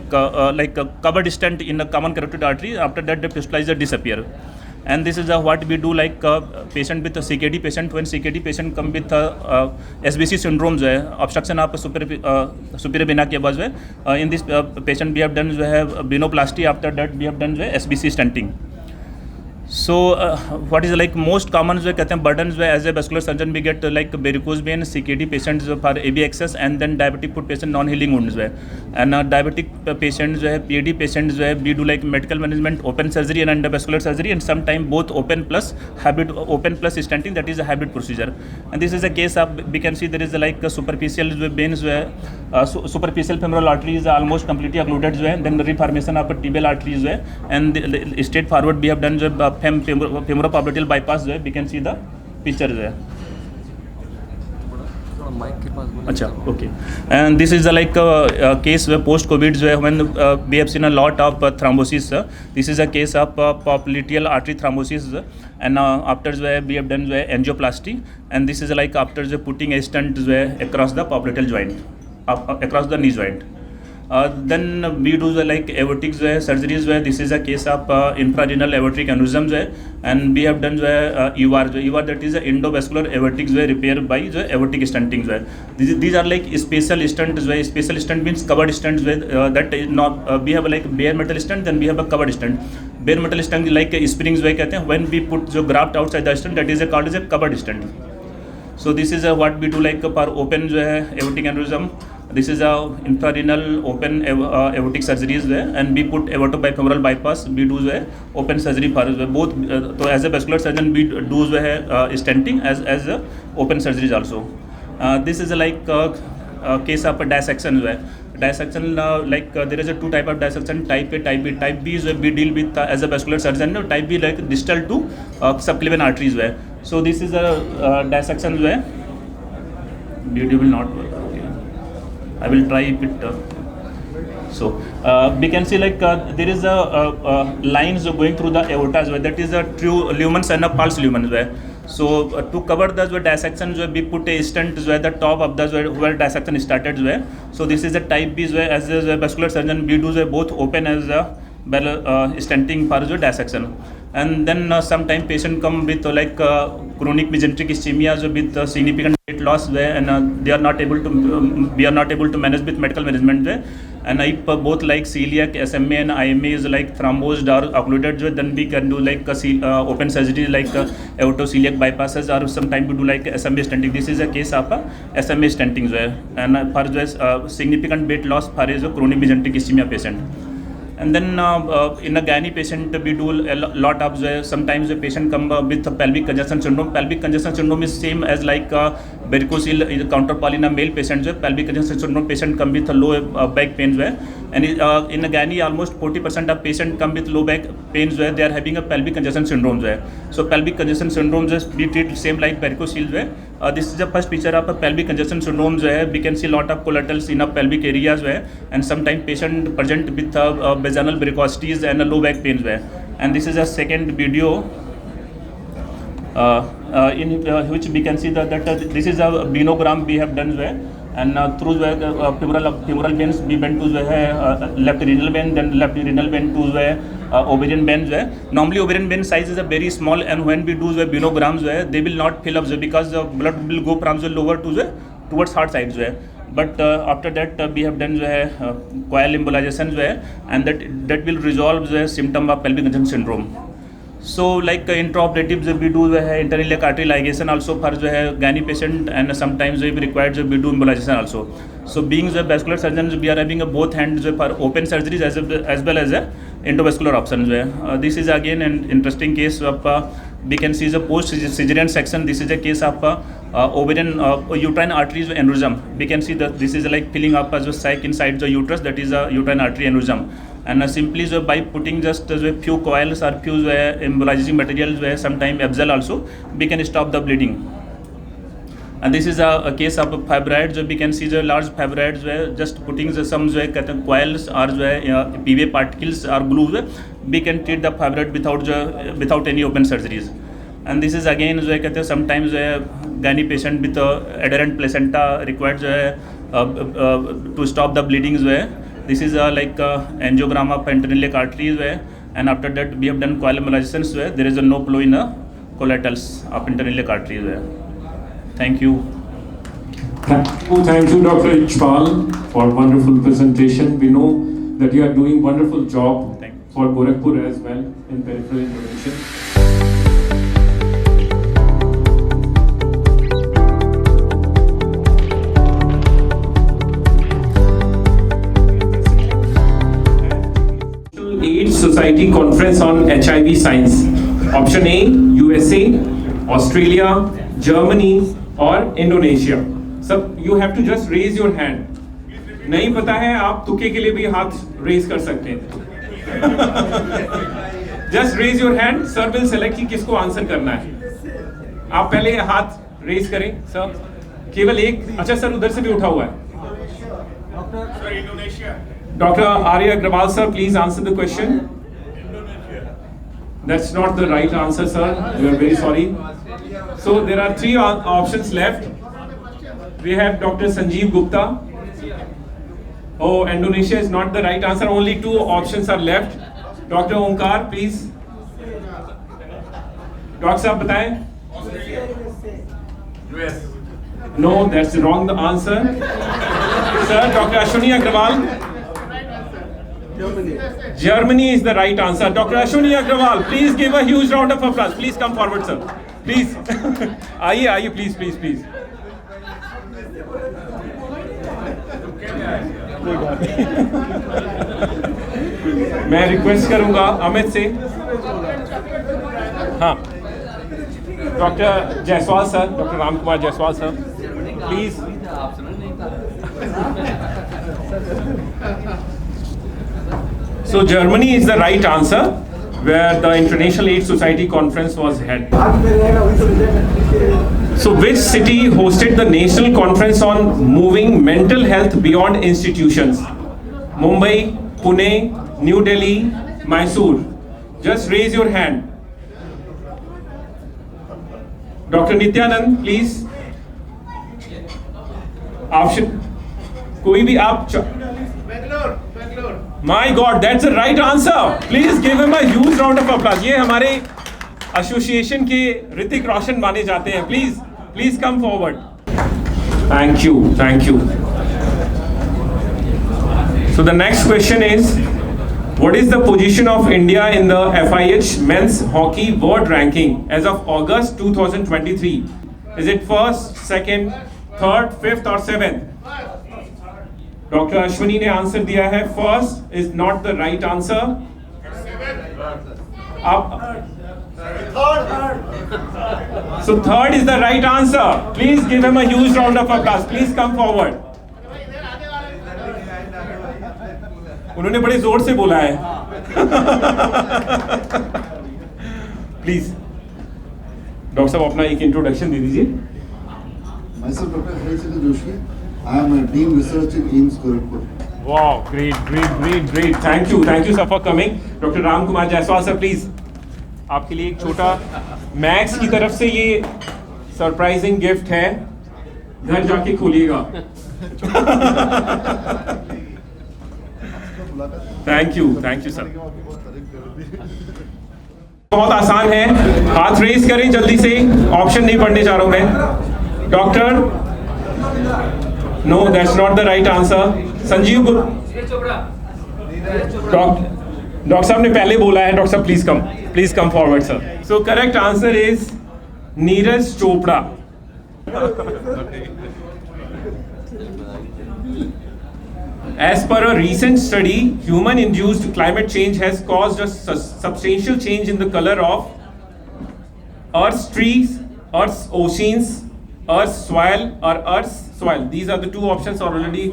covered stent in the common carotid artery. After that, the fistula is disappear. And this is what we do patient with a CKD patient. When CKD patient come with SBC syndromes, obstruction of superior vena cava, in this patient we have done venoplasty. After that, we have done SBC stenting. So what is most common burdens as a vascular surgeon, we get varicose vein, CKD patients for AV access, and then diabetic foot patient non-healing wounds. And diabetic patients, PAD patients, we do medical management, open surgery and endovascular surgery, and sometimes both open plus stenting, that is a hybrid procedure. And this is a case of, we can see there is superficial veins, superficial femoral artery is almost completely occluded, then the reformation of tibial arteries, and straight forward we have done femoral bypass. We can see the picture there. Okay. And this is a case where post-COVID, when we have seen a lot of thrombosis. This is a case of popliteal artery thrombosis, and after we have done angioplasty, and this is after putting a stent across the popliteal joint, across the knee joint. Then we do aortic surgeries. This is a case of infrarenal aortic aneurysms, and we have done EVAR, that is endovascular aortic repair by aortic stenting. These are special stents. Special stent means covered stents. That is not we have bare metal stent, then we have a covered stent. Bare metal stent springs when we put the graft outside the stent, that is called as a covered stent. So this is what we do for open aortic aneurysm. This is infrarenal open aortic surgeries, and we put aortobiofemoral bypass. We do open surgery for both. So as a vascular surgeon, we do stenting as open surgeries also. This is a case of a dissection. Dissection, there is a two type of dissection, type A, type B. Type B is we deal with as a vascular surgeon. Type B distal to subclavian arteries. So this is a dissection video will not work. I will try it. So we can see there is a lines going through the aorta. That is a true lumens and a pulse lumens. So to cover the dissection, we put a stent the top of the where dissection started. So this is a type B. As a vascular surgeon, we do both open as a stenting for the dissection. And then sometimes patient come with chronic mesenteric ischemia with significant weight loss, and they are not able to we are not able to manage with medical management. And if both celiac, SMA and IMA is thrombosed or occluded, then we can do open surgery aortoceliac bypasses, or sometimes we do SMA stenting. This is a case of SMA stenting, and for significant weight loss for a chronic mesenteric ischemia patient. And then in a gynae patient, we do a lot of sometimes the patient come with pelvic congestion syndrome. Pelvic congestion syndrome is same as varicocele counterpart in a male patient. Pelvic congestion syndrome patient come with low back pains. And in a gynae, almost 40% of patients come with low back pains where they are having a pelvic congestion syndrome. So pelvic congestion syndrome we treat same like varicocele. This is the first picture of a pelvic congestion syndrome. We can see a lot of collaterals in a pelvic areas, and sometimes patient present with vaginal varicosities and low back pains. And this is a second video in which we can see that this is a venogram we have done and through जो है femoral veins be bend to जो है left renal vein, then left renal vein to जो है ovarian vein जो है. Normally ovarian vein size is a very small and when we do जो है वेनोग्राम जो है they will not fill up जो because blood will go from जो लोअर टू जो टुवर्ड्स हार्ट साइड जो है. But after that we have done जो है कॉयल एम्बोलाइजेशन जो है एंड दैट विल रिजॉल्व जो है symptom of pelvic junction syndrome. So like intraoperative we do internal iliac artery ligation also for जो है gynae patient and sometimes we required we do embolization also. So being the vascular surgeon we are having a both hand for open surgeries as well as endovascular options. This is again an interesting case of we can see the post cesarean section. This is a case of ovarian uterine arteries aneurysm. We can see that this is like filling up as a sac inside the uterus, that is a uterine artery aneurysm. And simply so by putting just few coils or few embolizing materials sometime Ebzal also we can stop the bleeding. And this is a case of fibroids. We can see the large fibroids where just putting some coils or PVA particles or glue we can treat the fibroid without any open surgeries. And this is again sometimes gynae patient with adherent placenta required to stop the bleedings. This is like angiogram of internal iliac arteries and after that we have done coil embolizations there is no flow in collaterals of internal iliac arteries. Thank you.
Thank you, Dr. Ichbal, for wonderful presentation. We know that you are doing wonderful job for Gorakhpur as well in peripheral intervention. AIDS Society Conference on HIV Science. Option A, USA, Australia, Germany or Indonesia. सब you have to just raise your hand. नहीं पता है आप तुक्के के लिए भी हाथ रेज कर सकते हैं. Just raise your hand. Sir will select कि किसको आंसर करना है. आप पहले हाथ रेज करें सर. केवल एक. अच्छा सर उधर से भी उठा हुआ है. Dr. Arya Agrawal sir, please answer the question. That's not the right answer, sir. We are very sorry. So there are three options left. We have Dr. Sanjeev Gupta. Oh, Indonesia is not the right answer. Only two options are left. Dr. Omkar, please. Doctor साहब बताएं. US. No, that's wrong. The answer. Sir, Dr. Ashwini Agrawal. Germany is the right answer. Dr. Ashwini Agrawal, please give a huge round of applause. Please come forward, sir. Please. आइए, please. मैं request करूंगा अमित से. हाँ. Doctor Jaiswal sir, doctor Ram Kumar Jaiswal sir, please. So Germany is the right answer, where the International AIDS Society Conference was held. So which city hosted the national conference on moving mental health beyond institutions? Mumbai, Pune, New Delhi, Mysore. Just raise your hand. Dr. Nityanand, please. Option. कोई भी आप. My God, that's the right answer. Please give him a huge round of applause. ये हमारे association के ऋतिक रोशन माने जाते हैं. Please come forward. Thank you. So the next question is, what is the position of India in the FIH Men's Hockey World Ranking as of August 2023? Is it first, second, third, fifth or seventh? Doctor Ashwini ने answer दिया है first is not the right answer. So third is the right answer. Please give him a huge round of applause. Please come forward. उन्होंने बड़े जोर से बोला है. Please doctor साहब अपना एक इंट्रोडक्शन दे दीजिए.
Myself, Dr. Harishankar Joshi. I am a Dean Research in AIIMS Gorakhpur.
Wow, great. Thank you sir for coming. Dr. Ram Kumar Jaiswal sir, please. आपके लिए एक छोटा मैक्स की तरफ से ये सरप्राइजिंग गिफ्ट है. घर जाके खोलिएगा। Thank you sir. बहुत आसान है, हाथ रेज करें जल्दी से, ऑप्शन नहीं पढ़ने जा रहा हूं मैं। Doctor, no that's not the right answer. Sanjeev doctor साहब ने पहले बोला है। डॉक्टर साहब please come forward sir. So correct answer is Neeraj Chopra. As per a recent study, human-induced climate change has caused a substantial change in the color of Earth's trees, Earth's oceans, Earth's soil, or Earth's soil. These are the two options already.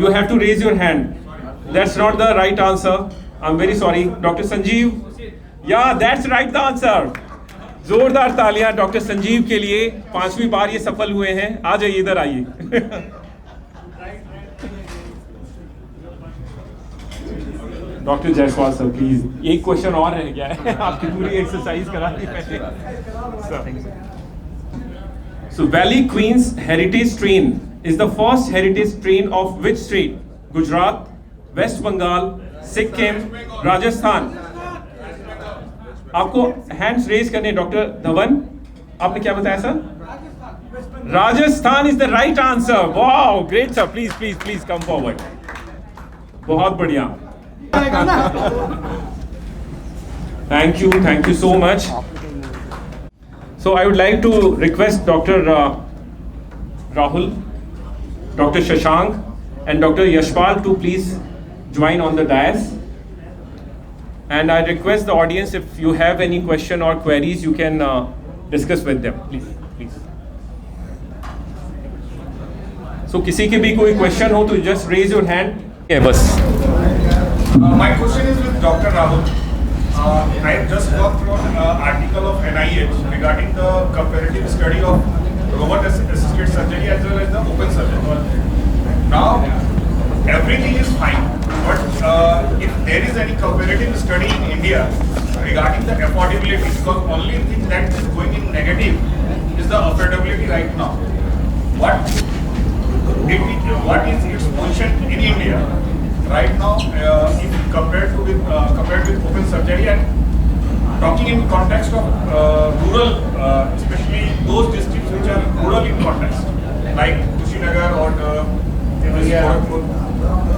You have to raise your hand. That's not the right answer. I'm very sorry. Dr. Sanjeev. Yeah, that's right the answer. जोरदार तालियां doctor Sanjeev के लिए। 5वीं बार ये सफल हुए हैं। आ जाइए, इधर आइए। डॉक्टर जायसवाल सर प्लीज, एक क्वेश्चन और रह गया है, आपकी पूरी एक्सरसाइज करा दी मैंने। So valley queens heritage train is the first heritage train of which state? Gujarat, West Bengal, Sikkim, Rajasthan. आपको हैंड्स रेज करने। डॉक्टर धवन, आपने क्या बताया sir? Rajasthan is the right answer. Wow, great sir. Please come forward. बहुत बढ़िया। Thank you so much. So I would like to request doctor Rahul, doctor Shashank and doctor Yashpal to please join on the dais. And I request the audience, if you have any question or queries, you can discuss with them. Please. So, किसी के भी कोई question हो तो just raise your hand. Yeah, बस.
My question is with Dr. Rahul. I have just gone through an article of NIH regarding the comparative study of robot-assisted surgery as well as the open surgery. Now, everything is fine. But if there is any comparative study in India regarding the affordability, because only thing that is going in negative is the affordability right now. What is its position in India right now if compared with open surgery, and talking in context of rural, especially those districts which are rural in context, like Kushinagar or Gorakhpur.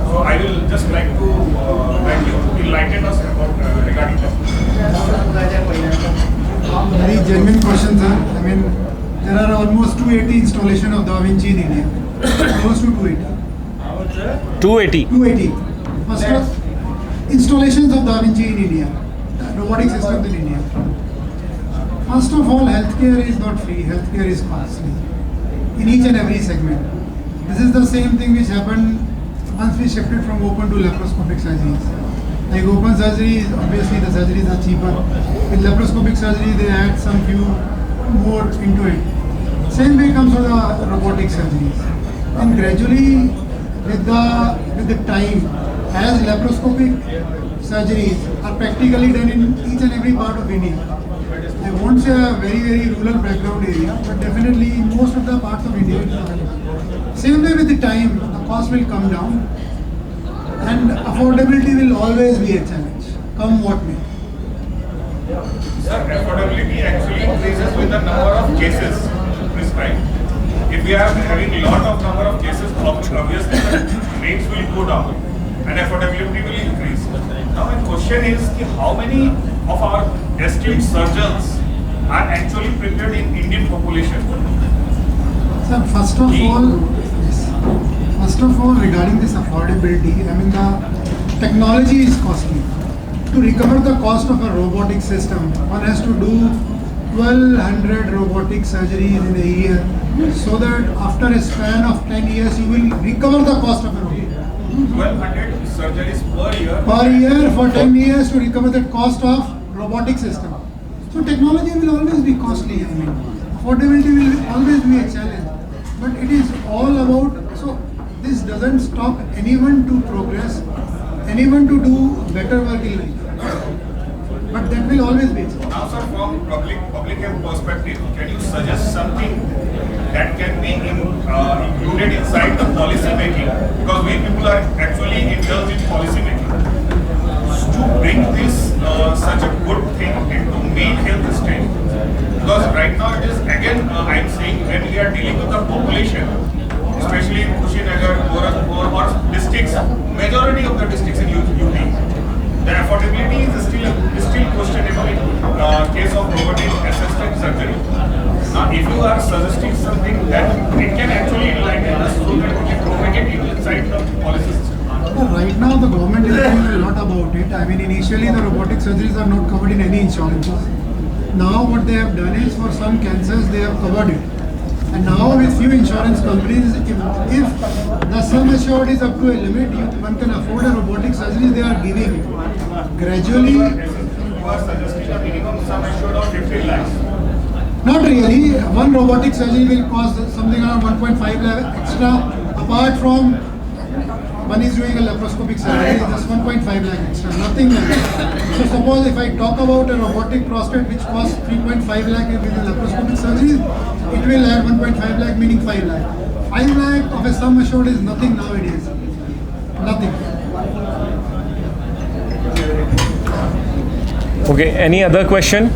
So I will just like to you to enlighten us about regarding this.
Very genuine question, sir. I mean, there are almost 280 installation of Da Vinci in India. Close to 280.
280.
First installations of Da Vinci in India, robotic systems in India. First of all, healthcare is not free. Healthcare is costly in each and every segment. This is the same thing which happened once we shifted from open to laparoscopic surgeries. Like open surgery, obviously the surgeries are cheaper. With laparoscopic surgery, they add some few more into it. Same way comes with the robotic surgeries. And gradually, with the time, as laparoscopic surgeries are practically done in each and every part of India. I won't say a very, very rural background area, but definitely most of the parts of India it is available. Same way with the time, the cost will come down and affordability will always be a challenge, come what may.
Sir, affordability actually increases with the number of cases prescribed. If we are having a lot of number of cases, obviously the rates will go down and affordability will increase. Now my question is, how many of our esteemed surgeons are actually prepared in Indian population?
Sir, first of all, regarding this affordability, I mean the technology is costly. To recover the cost of a robotic system, one has to do 1200 robotic surgeries in a year, so that after a span of 10 years, you will recover the cost of a robot.
1200 surgeries per year?
Per year for 10 years to recover the cost of robotic system. So technology will always be costly. I mean, affordability will always be a challenge. But it is all about, so this doesn't stop anyone to progress, anyone to do better work in life. But that will always be.
Now sir, from public health perspective, can you suggest something that can be included inside the policy making, because we people are actually indulged in policy making, to bring this such a good thing into main health stream. Because right now it is again, I am saying, when we are dealing with the population, especially in Kushinagar, Gorakhpur or districts, majority of the districts in UP, the affordability is still questionable in case of robotic assisted surgery. Now, if you are suggesting something that it can actually enlighten us so that we can propagate it inside the policy system.
Right now, the government is doing a lot about it. I mean, initially the robotic surgeries are not covered in any insurances. Now, what they have done is for some cancers they have covered it. And now with few insurance companies, if the sum assured is up to a limit, one can afford a robotic surgery, they are giving it. Gradually,
You are suggesting a minimum sum assured of 50 lakhs.
not really. One robotic surgery will cost something around 1.5 lakh extra. Apart from one is doing a laparoscopic surgery, just 1.5 lakh extra, nothing like that. So suppose if I talk about a robotic prostate which costs 3.5 lakh with a laparoscopic surgery, it will add 1.5 lakh, meaning 5 lakh. 5 lakh of a sum assured is nothing nowadays. Nothing.
Okay, any other question?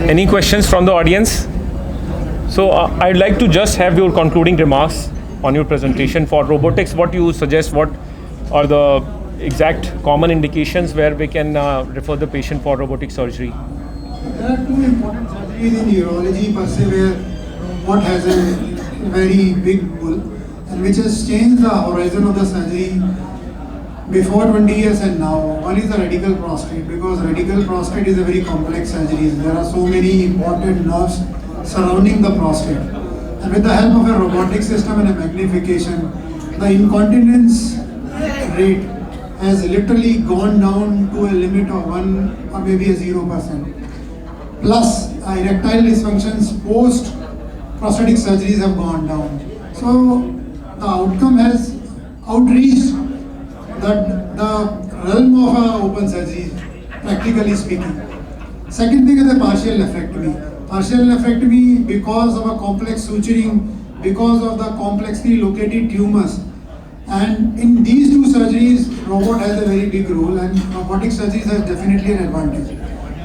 Any questions from the audience? So I'd like to just have your concluding remarks on your presentation for robotics. What you suggest, what are the exact common indications where we can refer the patient for robotic surgery?
There are two important surgeries in urology per se where robot has a very big role and which has changed the horizon of the surgery before 20 years and now. One is the radical prostate, because radical prostate is a very complex surgery. There are so many important nerves surrounding the prostate. And with the help of a robotic system and a magnification, the incontinence rate has literally gone down to a limit of 1 or maybe a 0%. Plus, erectile dysfunctions post prosthetic surgeries have gone down. So, the outcome has outreached the realm of open surgery, practically speaking. Second thing is the partial nephrectomy. Partial nephrectomy, because of a complex suturing, because of the complexly located tumors. And in these two surgeries, robot has a very big role, and robotic surgeries has definitely an advantage.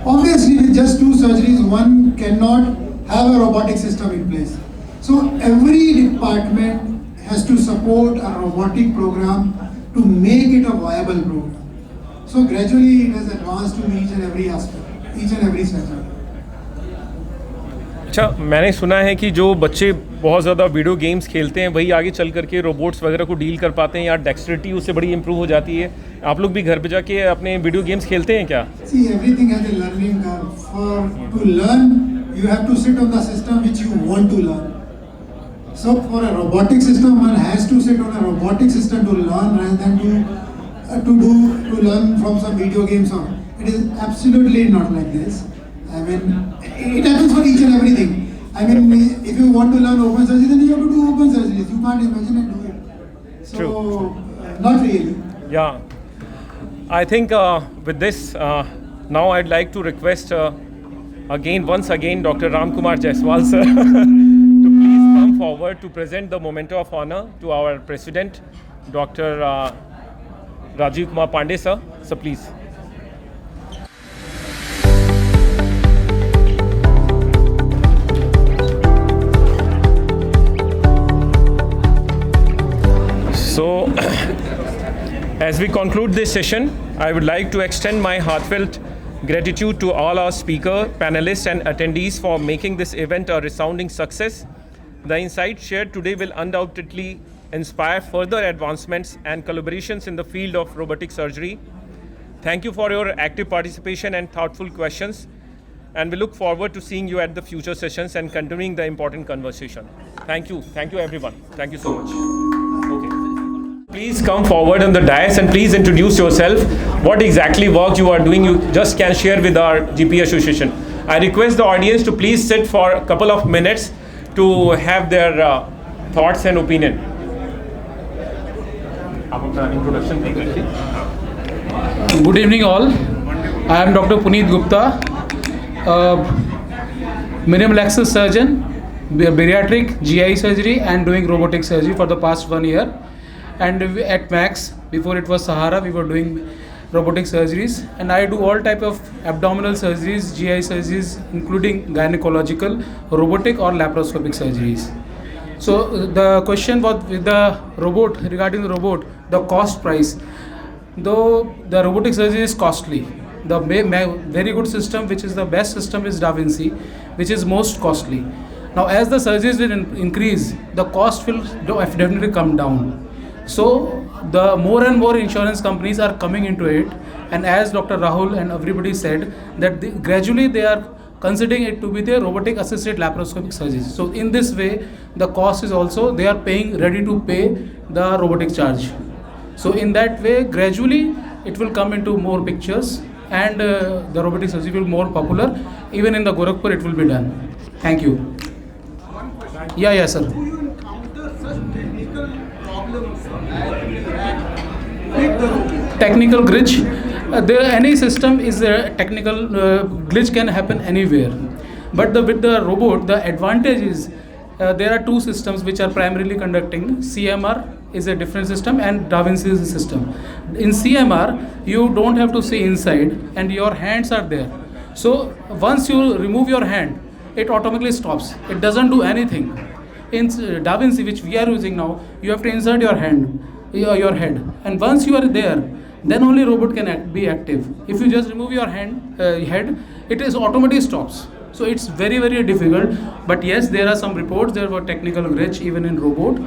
Obviously, with just two surgeries, one cannot have a robotic system in place. So every department has to support a robotic program to make it a viable program. So gradually it has advanced to each and every aspect, each and every surgery.
अच्छा, मैंने सुना है कि जो बच्चे बहुत ज़्यादा video games खेलते हैं वही आगे चल करके रोबोट्स वगैरह को डील कर पाते हैं या डेक्स्ट्रिटी उससे बड़ी इंप्रूव हो जाती है. आप लोग भी घर पे जाके अपने वीडियो गेम्स खेलते हैं क्या?
See, everything has a learning curve. To learn, you have to sit on the system which you want to learn. So for a robotic system, one has to sit on a robotic system to learn rather than to learn from some video games. It is absolutely not like this. I mean, it happens for each and everything. I mean, if you want to learn open surgery, then you have to do open surgeries. You can't imagine and do it. So,
True.
Not really.
Yeah. I think with this, now I'd like to request once again, Dr. Ramkumar Jaiswal sir, to please come forward to present the memento of honor to our President, Dr. Rajiv Kumar Pandey sir. So please. So, as we conclude this session, I would like to extend my heartfelt gratitude to all our speaker, panelists and attendees for making this event a resounding success. The insights shared today will undoubtedly inspire further advancements and collaborations in the field of robotic surgery. Thank you for your active participation and thoughtful questions, and we look forward to seeing you at the future sessions and continuing the important conversation. Thank you everyone. Thank you so much. Okay. Please come forward on the dais and please introduce yourself. What exactly work you are doing, you just can share with our GP Association. I request the audience to please sit for a couple of minutes to have their thoughts and opinion. आप अपना introduction दे करके
Good evening all. I am Dr. Puneet Gupta, minimal access surgeon, bariatric GI surgery and doing robotic surgery for the past 1 year. And at Max, before it was Sahara, we were doing robotic surgeries, and I do all type of abdominal surgeries, GI surgeries, including gynecological, robotic or laparoscopic surgeries. So the question was with the robot, regarding the robot, the cost price. Though the robotic surgery is costly, the very good system, which is the best system, is Da Vinci, which is most costly. Now as the surgeries will increase, the cost will definitely come down. So the more and more insurance companies are coming into it, and as Dr. Rahul and everybody said, that gradually they are considering it to be the robotic assisted laparoscopic surgery. So in this way, the cost is also, they are ready to pay the robotic charge. So in that way, gradually it will come into more pictures, and the robotic surgery will be more popular. Even in the Gorakhpur it will be done. Thank you. Yeah, sir.
Do you encounter such technical problems
Technical glitch. Any system is a technical glitch can happen anywhere. But with the robot, the advantage is there are two systems which are primarily conducting. CMR is a different system and Da Vinci is a system. In CMR, you don't have to see inside and your hands are there. So once you remove your hand, it automatically stops. It doesn't do anything. In Da Vinci, which we are using now, you have to insert your hand, your head, and once you are there, then only robot can be active. If you just remove your head, it is automatically stops. So it's very, very difficult. But yes, there are some reports there were technical glitch even in robot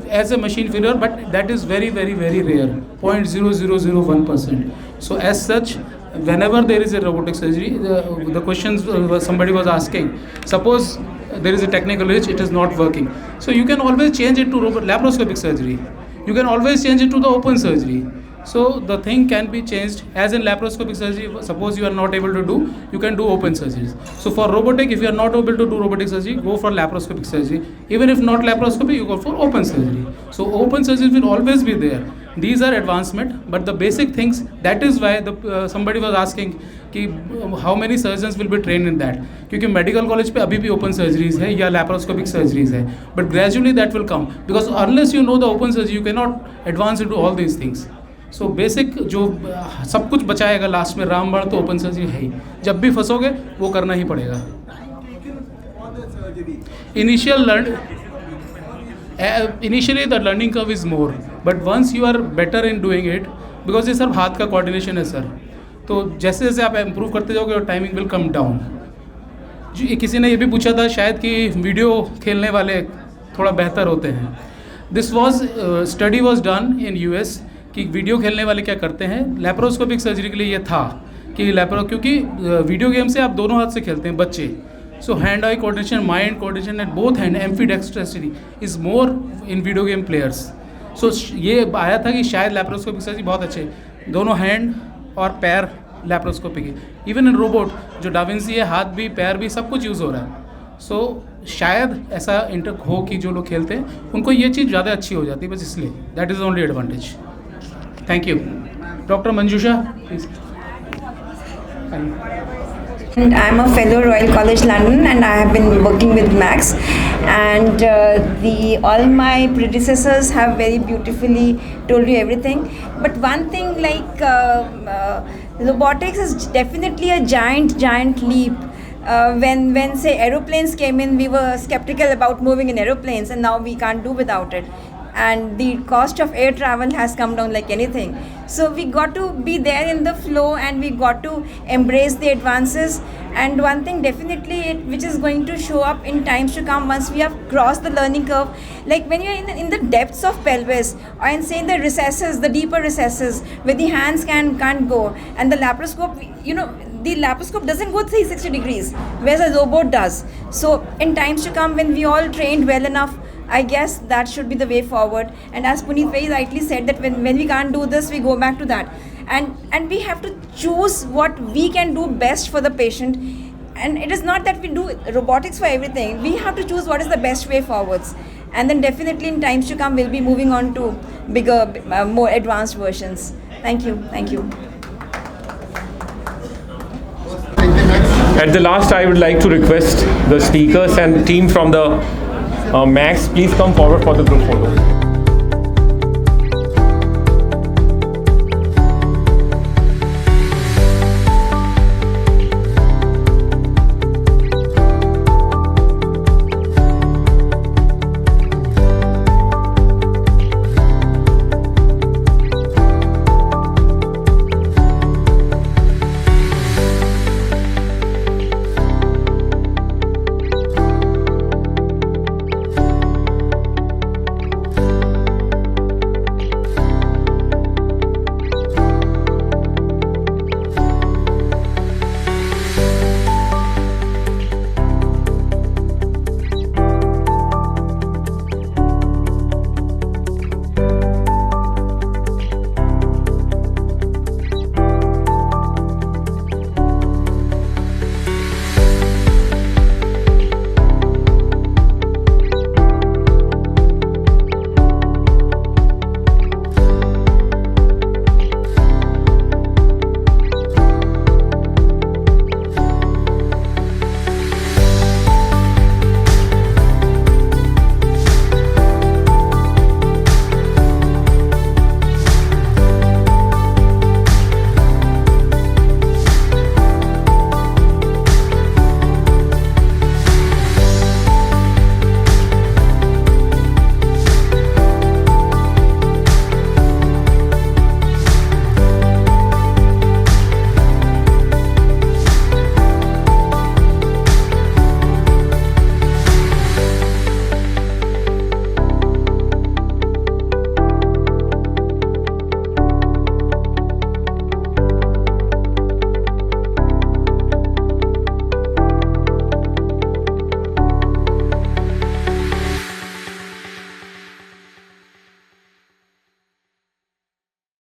as a machine failure, but that is very, very, very rare, 0.0001%. So as such, whenever there is a robotic surgery, the questions somebody was asking, suppose there is a technical glitch, it is not working. So you can always change it to laparoscopic surgery. You can always change it to the open surgery. So the thing can be changed. As in laparoscopic surgery, suppose you are not able to do, you can do open surgeries. So for robotic, if you are not able to do robotic surgery, go for laparoscopic surgery. Even if not laparoscopy, you go for open surgery. So open surgery will always be there. These are advancement, but the basic things, that is why somebody was asking how many surgeons will be trained in that. Because medical college पे अभी भी open surgeries है या laparoscopic surgeries है. But gradually that will come, because unless you know the open surgery, you cannot advance into all these things. So basic जो सब कुछ बचाएगा लास्ट में रामबाण तो ओपन सर्जरी है ही. जब भी फंसोगे वो करना ही पड़ेगा. Initially the learning curve is more, but once you are better in doing it, because ये सर हाथ का कोऑर्डिनेशन है सर, तो जैसे जैसे आप इम्प्रूव करते जाओगे और टाइमिंग विल कम डाउन. किसी ने ये भी पूछा था शायद कि वीडियो खेलने वाले थोड़ा बेहतर होते हैं. This was study was done in US कि वीडियो खेलने वाले क्या करते हैं. लैप्रोस्कोपिक सर्जरी के लिए ये था कि क्योंकि वीडियो गेम से आप दोनों हाथ से खेलते हैं बच्चे. So hand eye coordination, mind coordination at both hand, ambidexterity is more in video game players. So ये आया था कि शायद लैप्रोस्कोपिक सर्जरी बहुत अच्छे, दोनों हैंड और पैर लैप्रोस्कोपिक है. इवन इन रोबोट जो डा विंसी है, हाथ भी पैर भी सब कुछ यूज़ हो रहा है. सो शायद ऐसा हो कि जो लोग खेलते हैं उनको ये चीज़ ज़्यादा अच्छी हो जाती है, बस इसलिए that is only advantage. Thank you. Dr. Manjusha, please.
And I'm a fellow Royal College London, and I have been working with Max, and all my predecessors have very beautifully told you everything. But one thing, like robotics is definitely a giant leap. When say aeroplanes came in, we were skeptical about moving in aeroplanes, and now we can't do without it. And the cost of air travel has come down like anything. So we got to be there in the flow, and we got to embrace the advances. And one thing definitely which is going to show up in times to come, once we have crossed the learning curve, like when you're in the depths of pelvis, or in say in the recesses, the deeper recesses where the hands can't go, and the laparoscope, the laparoscope doesn't go 360 degrees, whereas a robot does. So in times to come, when we all trained well enough, I guess that should be the way forward. And as Puneet very rightly said, that when we can't do this, we go back to that. And we have to choose what we can do best for the patient. And it is not that we do robotics for everything. We have to choose what is the best way forwards. And then definitely in times to come, we'll be moving on to bigger, more advanced versions. Thank you.
At the last, I would like to request the speakers and team from the Max, please come forward for the group photo.